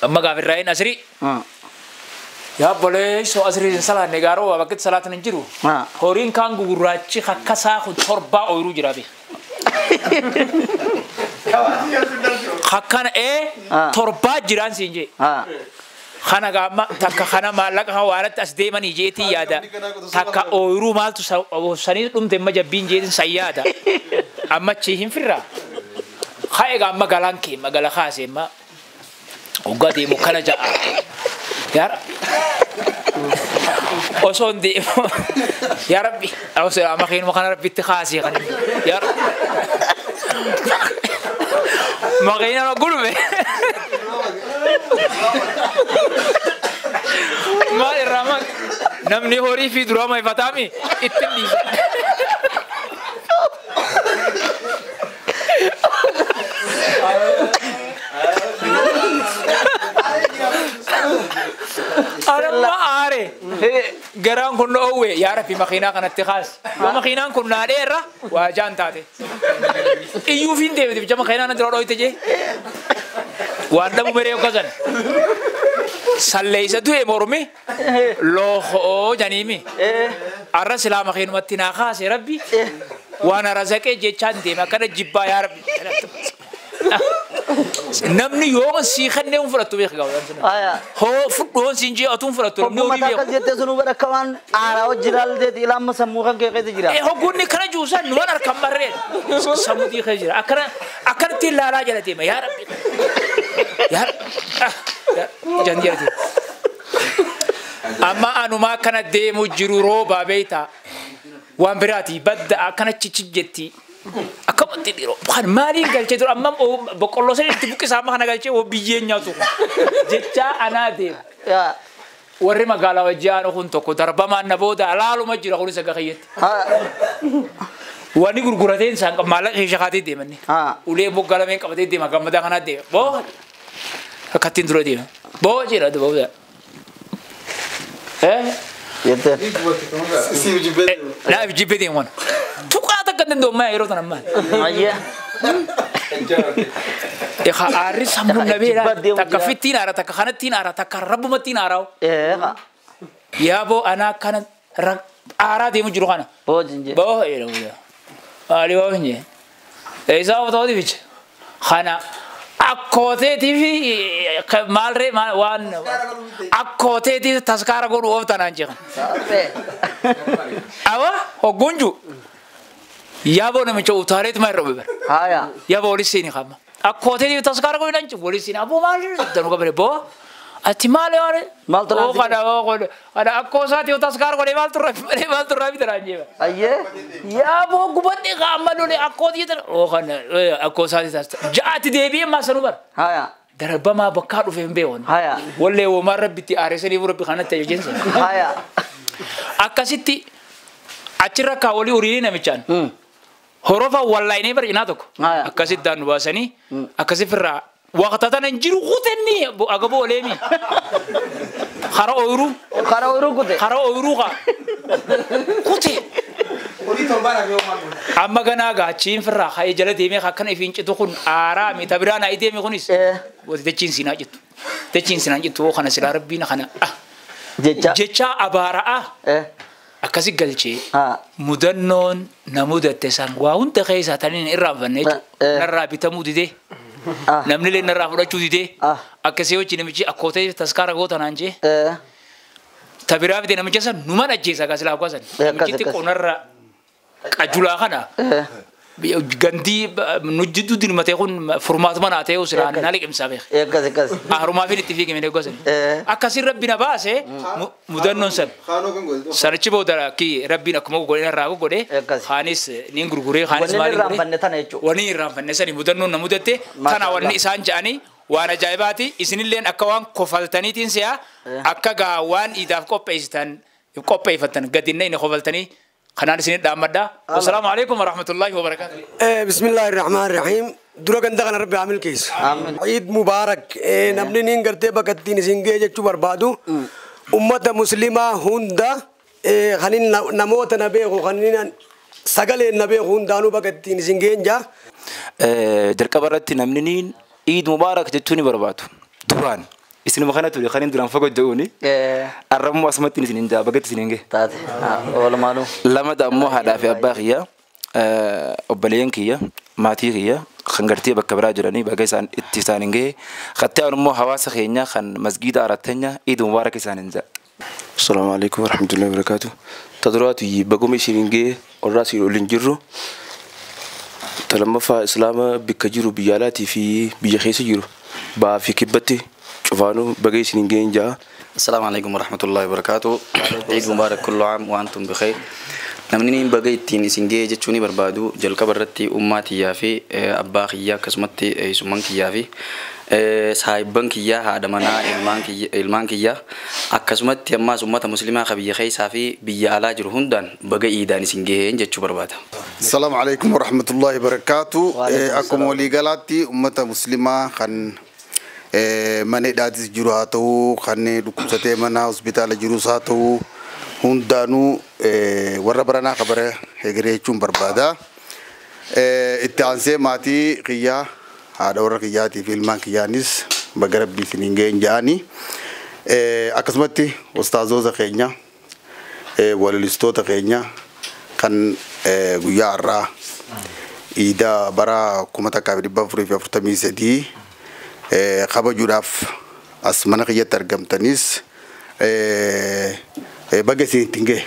اما غافر راين اسري يا بولي سو اسري صلاه نغارو وقت صلاه نجرو هورين كان غوراچي خكسا خو تربا اورو جرابي خكنا تربا جيران سينجي خنا قام تك خنا مالك هوارت أسديما نيجيتي يادا تك أورو مال سنيد تم جبين جيتين سيادا أما تشيهم فرا خاي قام مقالانكي مقالا خاسي ما وقدي مكانا جاء يا أصون دي يا ربي أوصل أماكن مكانا ربي تخاسي خني يا رب ما غينا نقول به ما الرحمن نمني هوري في دراما فتامي اتني أنا ما أعرف جرام كنا أوه يعرف في مخينا كنا اتخاذ ومخينا كنا نيرة وجان تاتي إيو فين ده بدي بجمع مخينا ندرو يتجي واندا بمريو كذا سلّي سدوه مرمي لو جانيمي أرسل مخين متنا خاص ربي وانا رزقي جيشان دي ما كان جبا يا ربي نمني يوم سيخن نيوم فرطو بيخ قاو هو فدون سينجي اتون فرطو نيوم بيخ متى كجت سنو بركمان على وجرال ده إلام سموكان كي كده جرا هو قولني كنا جوسا نوان أركم مرين سمودي خجرا أكن تلا لا جلتي ما يا ربي يا جنديرتي أما أنا ما كانت ديمو جرورو بابيتا وامبراتي بدأ كانت تشجتي أكمل تديرو بخان مالي قال تديرو أمام بقول له سيد تبوك سامع أنا قال تديرو وبيجين ياتو جتا أنا ديم وري ما قال وجانا كنتو كدربا ما نبودا على ما جرا قولي سكاخيت واني غرغرتين سانك مالك هي شخاتي ديمني ولي بو قال مين كبدي ديم كم دا كنا ديم بو كاتين درو ديم بو جرا دو بو يته لا بجيب ديم وان تقاطع كدن دوم ما يروح تنام أيه إخا أريس هم النبي لا تكفتين أرا تكخانتين أرا تكرب متين أراو يا بو أنا كان أرا ديم جروحنا بو جنجي بو إيرو يا أري بو جنجي إيزا بتوه دي بيج خانا أكوتة تيفي مال ري مال وان أكوتة تيفي تذكار كون وقت نانجي أوا هو غنجو يا بو نمشي أوتاريت ما يروي بر يا بو لسيني خام أكوتة تيفي تذكار كون نانجي بو لسيني أبو مال دنو كبر بو أتمال يا مال ترى أو كذا أنا أكوسات تيفي تذكار كون مال ترى بترانجي أيه يا بو قبضني غاملو لي أكوتة تيفي أو كنا أكوسات تيفي جات ديبي ما سنوبر دربا ما بكارو في مبيون ولا ومرة بتي أرسلني وربي خانة تيجينس أكاسيتي أشرا كاولي أوريني نمشان هروفا والله إني بريناتك أكاسيت دان واسني أكاسيت فرا وقتها ننجرو قتني أقبو ليمي خارا أورو خارا أورو خا قتة أما كنا قاعدين في الرخاء جل ديمي خاكنا فين تدخل آرامي تبرانا أيديمي خنيس وتجين سيناجت تجين سيناجت هو خنا سلا ربينا خنا جتّا أبارة أكاسي قلتي مدنون نمود التسان وأنت خيسة تاني إرام فنيج نرابي تمود ده نمني لنا نراب ولا شو ده أكاسي وجي نمشي أكوتة تذكار أكوتة نانجي تبرابي ده نمشي سان نمان أجيس أكاسي لا أكاسي نمشي تكونر أجولا خنا ganti nujidu din mate kun format mana ate usra nalik imsabih kas ahruma fi ittifaq min gosen akasir rabbina baase mudannon san sarchi bodara ki rabbina kuma go ina rago gode khanis nin gurgure khanis mali wani ramfanne sani mudannon namudate kana wani isan jani wana jaibati isnillen akawan kofaltani tinsiya akaga wan idaf qopeistan qopeifatan gadinne ni kofaltani خنان سنين دامدا والسلام عليكم ورحمة الله وبركاته. بسم الله الرحمن الرحيم. درا كندغنا ربي عامل كيس. عيد مبارك. نبني نينغرتي بكتين سينجي جتو بربادو. أمة مسلمة هوندا. خنين نموت نبيه خنين سجل نبيه هوندانو بكتين سينجي جا. دركبرت نبني عيد مبارك جتوني بربادو. دوران. إسنو مخانا تولي خانين دوران فقط جوني. الرمو أسمتني سنين جا بقت سنينجي. تاتي. ولا مالو. لما دامو هذا في أباخيا أبليين كيا ماتي كيا خنقرتي بكبرى جراني بقيسان اتسانينجي خدتي أرمو حواس خينيا خن مسجد أرتنيا عيد مبارك سانينجا. السلام عليكم ورحمة الله وبركاته. تدراتي بقوم يشيرينجي الرأس يقولنجرو. تلما فا إسلام بكجرو بيالاتي في بيجخيس جرو با في كبتي شوفانو بقيس نينجا. السلام عليكم ورحمة الله وبركاته. عيد مبارك كل عام وأنتم بخير. namni baga ittiin isin ga'e jechuun barbaadu jalqaba irratti ummaa kiyyaa fi abbaa kiyyaa akkasumatti eessummaan kiyyaa fi saahibban kiyyaa haadha manaa ilmaan kiyyaa akkasumatti ammaas ummata muslimaa ka biyya keessaa fi biyya alaa jiru hundaan baga iidaan isin ga'een jechuu barbaada. Assalaamu alaykum wa rahmatullahi wa barakaatu. Akkuma walii galaatti ummata muslimaa kan mana hidhaatis jiru haa ta'u kan dhukkubsatee mana hospitaala jirus haa ta'u hundaanuu warra baranaa kabara egeree jechuun barbaada. Itti aansee maatii kiyyaa haadha warra kiyyaatii fi ilmaan kiyyaanis baga rabbii isiniin ga'een ja'anii akkasumatti ustaazoota keenya walalistoota keenya kan guyyaa har'aa iida bara 1443 kabajuudhaaf as mana kiyyatti argamtanis baga isiniin ga'e.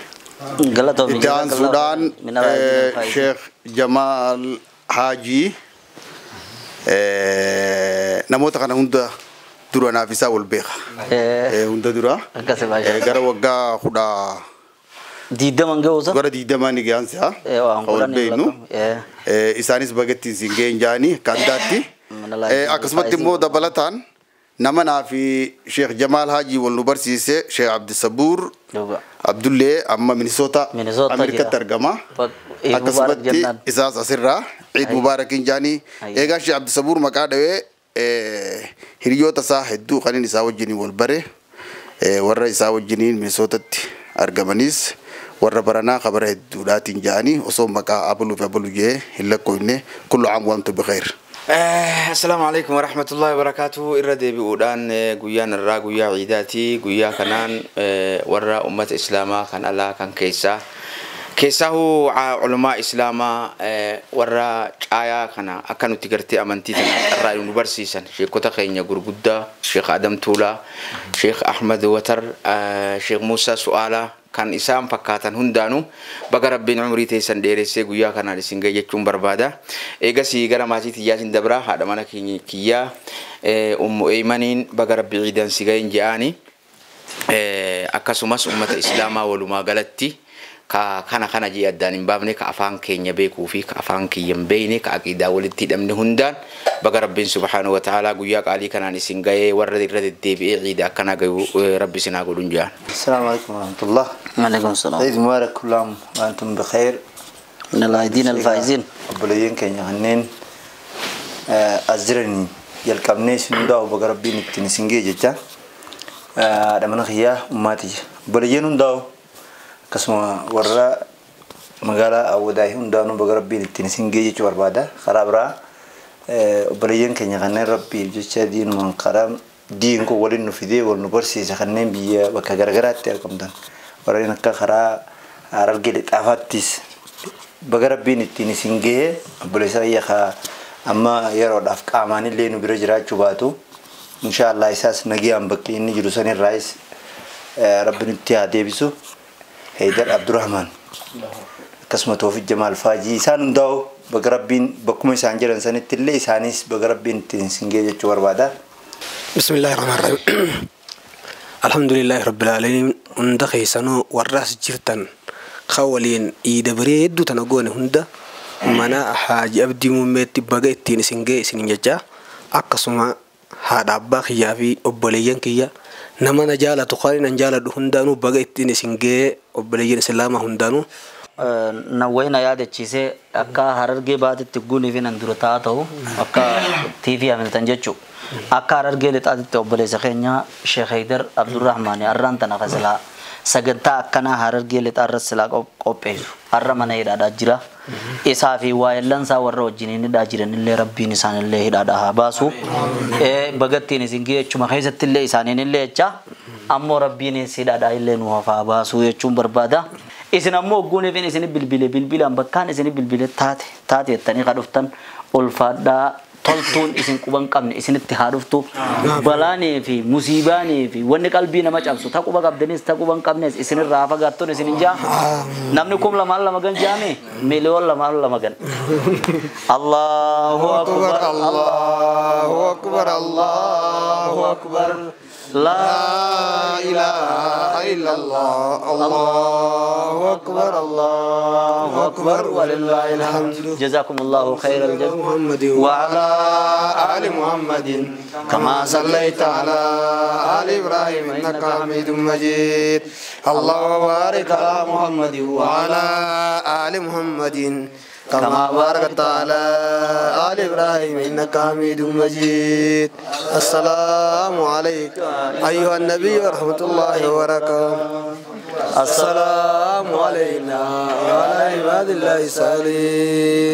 Itti aansuudhaan Sheekh Jamaal Haajii namoota kana hunda dura naaf isaa wal beeka. Hunda dura gara waggaa diidaman ga'uusa gara diidaman ni ga'ansa wal beeknu isaanis bagatti isin ga'een jaanii akka addaatti akkasumatti immoo dabalataan nama naafi Sheekh Jamaal Haajii wal nu barsiise Sheekh Abdisabuur Abdullee amma Minnesota Ameerikatti argama. Akkasumatti isaas asirraa Eid Mubaarakin jaanii eegaa Sheekh Abdisabuur maqaa dhawee hiriyoota isaa hedduu kan isaa wajjiniin wal bare warra isaa wajjiniin Minnesotatti argamanis warra baranaa kabara hedduudhaatiin jaanii osoo maqaa abaluuf abalu jee hin lakkoofne kullu aam wa antum bikhair. Assalamu alaikum warahmatullahi wabarakatuh. Irra deebi'uudhaan guyyaan irraa guyyaa ciidaati. Guyyaa kanaan warra ummata islaamaa kan alaa kan keessahu ulamaa islaamaa warra caayaa kana akka nuti gartee amantii tana irraa nu barsiisan sheekota keenya gurguddaa Sheekh Adam Tuulaa, Sheekh Ahmad Watar, Sheekh Musa Su'aalaa kan isaan fakkaatan hundaanuu baga rabbiin umrii teessan dheeressee guyyaa kanaan isin ga'e jechuun barbaada. Eegasii gara maatii tiyyaatiin dabraa haadha mana kiyyaa Ummu Eeymaniin baga rabbii ciidaan si ga'een je'aanii akkasumas ummata islaamaa walumaa galatti kana jee addaan hin baafne ka afaan keenya beekuu fi ka afaan kiyyan beeyne ka aqiidaa walitti hidhamne hundaan baga rabbiin subhaanahu wa ta'aalaa guyyaa qaalii kanaan isin ga'ee warra irra deddeebi'ee ciida akkana gayu rabbi sinaa godhun jaan. Assalaamu alaykum wa rahmatullah. Wa alaykum salaam. Eid Mubaarak kullam wa antum bikhair. Min al-aidin al-faizin. Obboleeyyan keenya kanneen as jiran jalqabnee isin hundaa baga rabbiin ittiin isin ga'e jecha dhamana kiyyaa ummaatii obboleeyyan hundaa akkasuma warra magaalaa Awwadaay hundaanuu baga rabbiin ittiin isin ga'e jechuu barbaada. Karaa biraa obboleeyyan keenya kanneen rabbiif jecha diinumaan karaa diin kun waliin nu fidee wal nu barsiise kanneen biyya bakka garagaraatti argamtan warreen akka karaa Harargee Lixaafaattis baga rabbiin ittiin isin ga'e obboleessa ayyakaa amma yeroodhaaf qaamaan illee nu bira jiraachuu baatu inshaallah isaas nagiyaan bakki inni jiru sanirraayis rabbiin itti haa deebisu. Haydar Abdurrahman akkasuma Toofiq Jamaal Faajii isaan hundaa'u baga rabbiin bakkuma isaan jiran sanitti illee isaanis baga rabbiin ittiin isin ga'e jechuu barbaada. Bismillahirrahmanirrahim. Alhamdulillahi rabbil alamin. Hunda keessanuu warraas jirtan ka waliin iida bareedduu tana goone hunda mana Haaji Abdii Muummeetti baga ittiin isin ga'e isin jecha akkasuma haadha abbaa kiyyaa fi obboleeyyan kiyya nama na jaalatu qariin an jaaladhu hundaanuu baga ittiin isin ga'e obboleeyyan islaamaa hundaanuu. Nawwayna yaadachiisee akka Harargee baatitti guunii fi nan dura ta'a ta'u akka TV amantan jechuudha. Akka Harargee Lixaatitti obboleessa keenya Sheekh Haydar Abdurrahmaan arraan tana fasilaa sagantaa akkanaa Harargee Lixaarra silaa qopheessu har'a mana hidhaadhaa jira. Isaa fi waayellansaa warra wajjiniin hidhaa jiranillee rabbiin isaanillee hidhaadhaa haa baasu. Bagattiin isin ga'e jechuma keessatti illee isaaniinillee jecha ammoo rabbiin hidhaadhaa illee nu haa baasu jechuun barbaada. Isin ammoo guuniifin isin bilbilaan bakkaan isin bilbile taate jettanii kadhuftan ulfaadhaa toltuun isin quban qabne isinitti haa dhuftu balaanii fi musiibaanii fi wanni qalbii nama cabsu ta quba qabdanis ta quban qabnes isinirraa fagaattoon isin jaa namni kum lama gan jaame miliyoon lama gan Allahu akbar Allahu akbar Allahu akbar لا إله إلا الله الله أكبر الله أكبر ولله الحمد جزاكم الله خير الجزاء محمد وعلى آل محمد كما صليت على آل إبراهيم إنك حميد مجيد اللهم بارك على محمد وعلى آل محمد كما باركت على آل إبراهيم إنك حميد مجيد السلام عليكم أيها النبي ورحمة الله وبركاته السلام علينا وعلى عباد الله الصالحين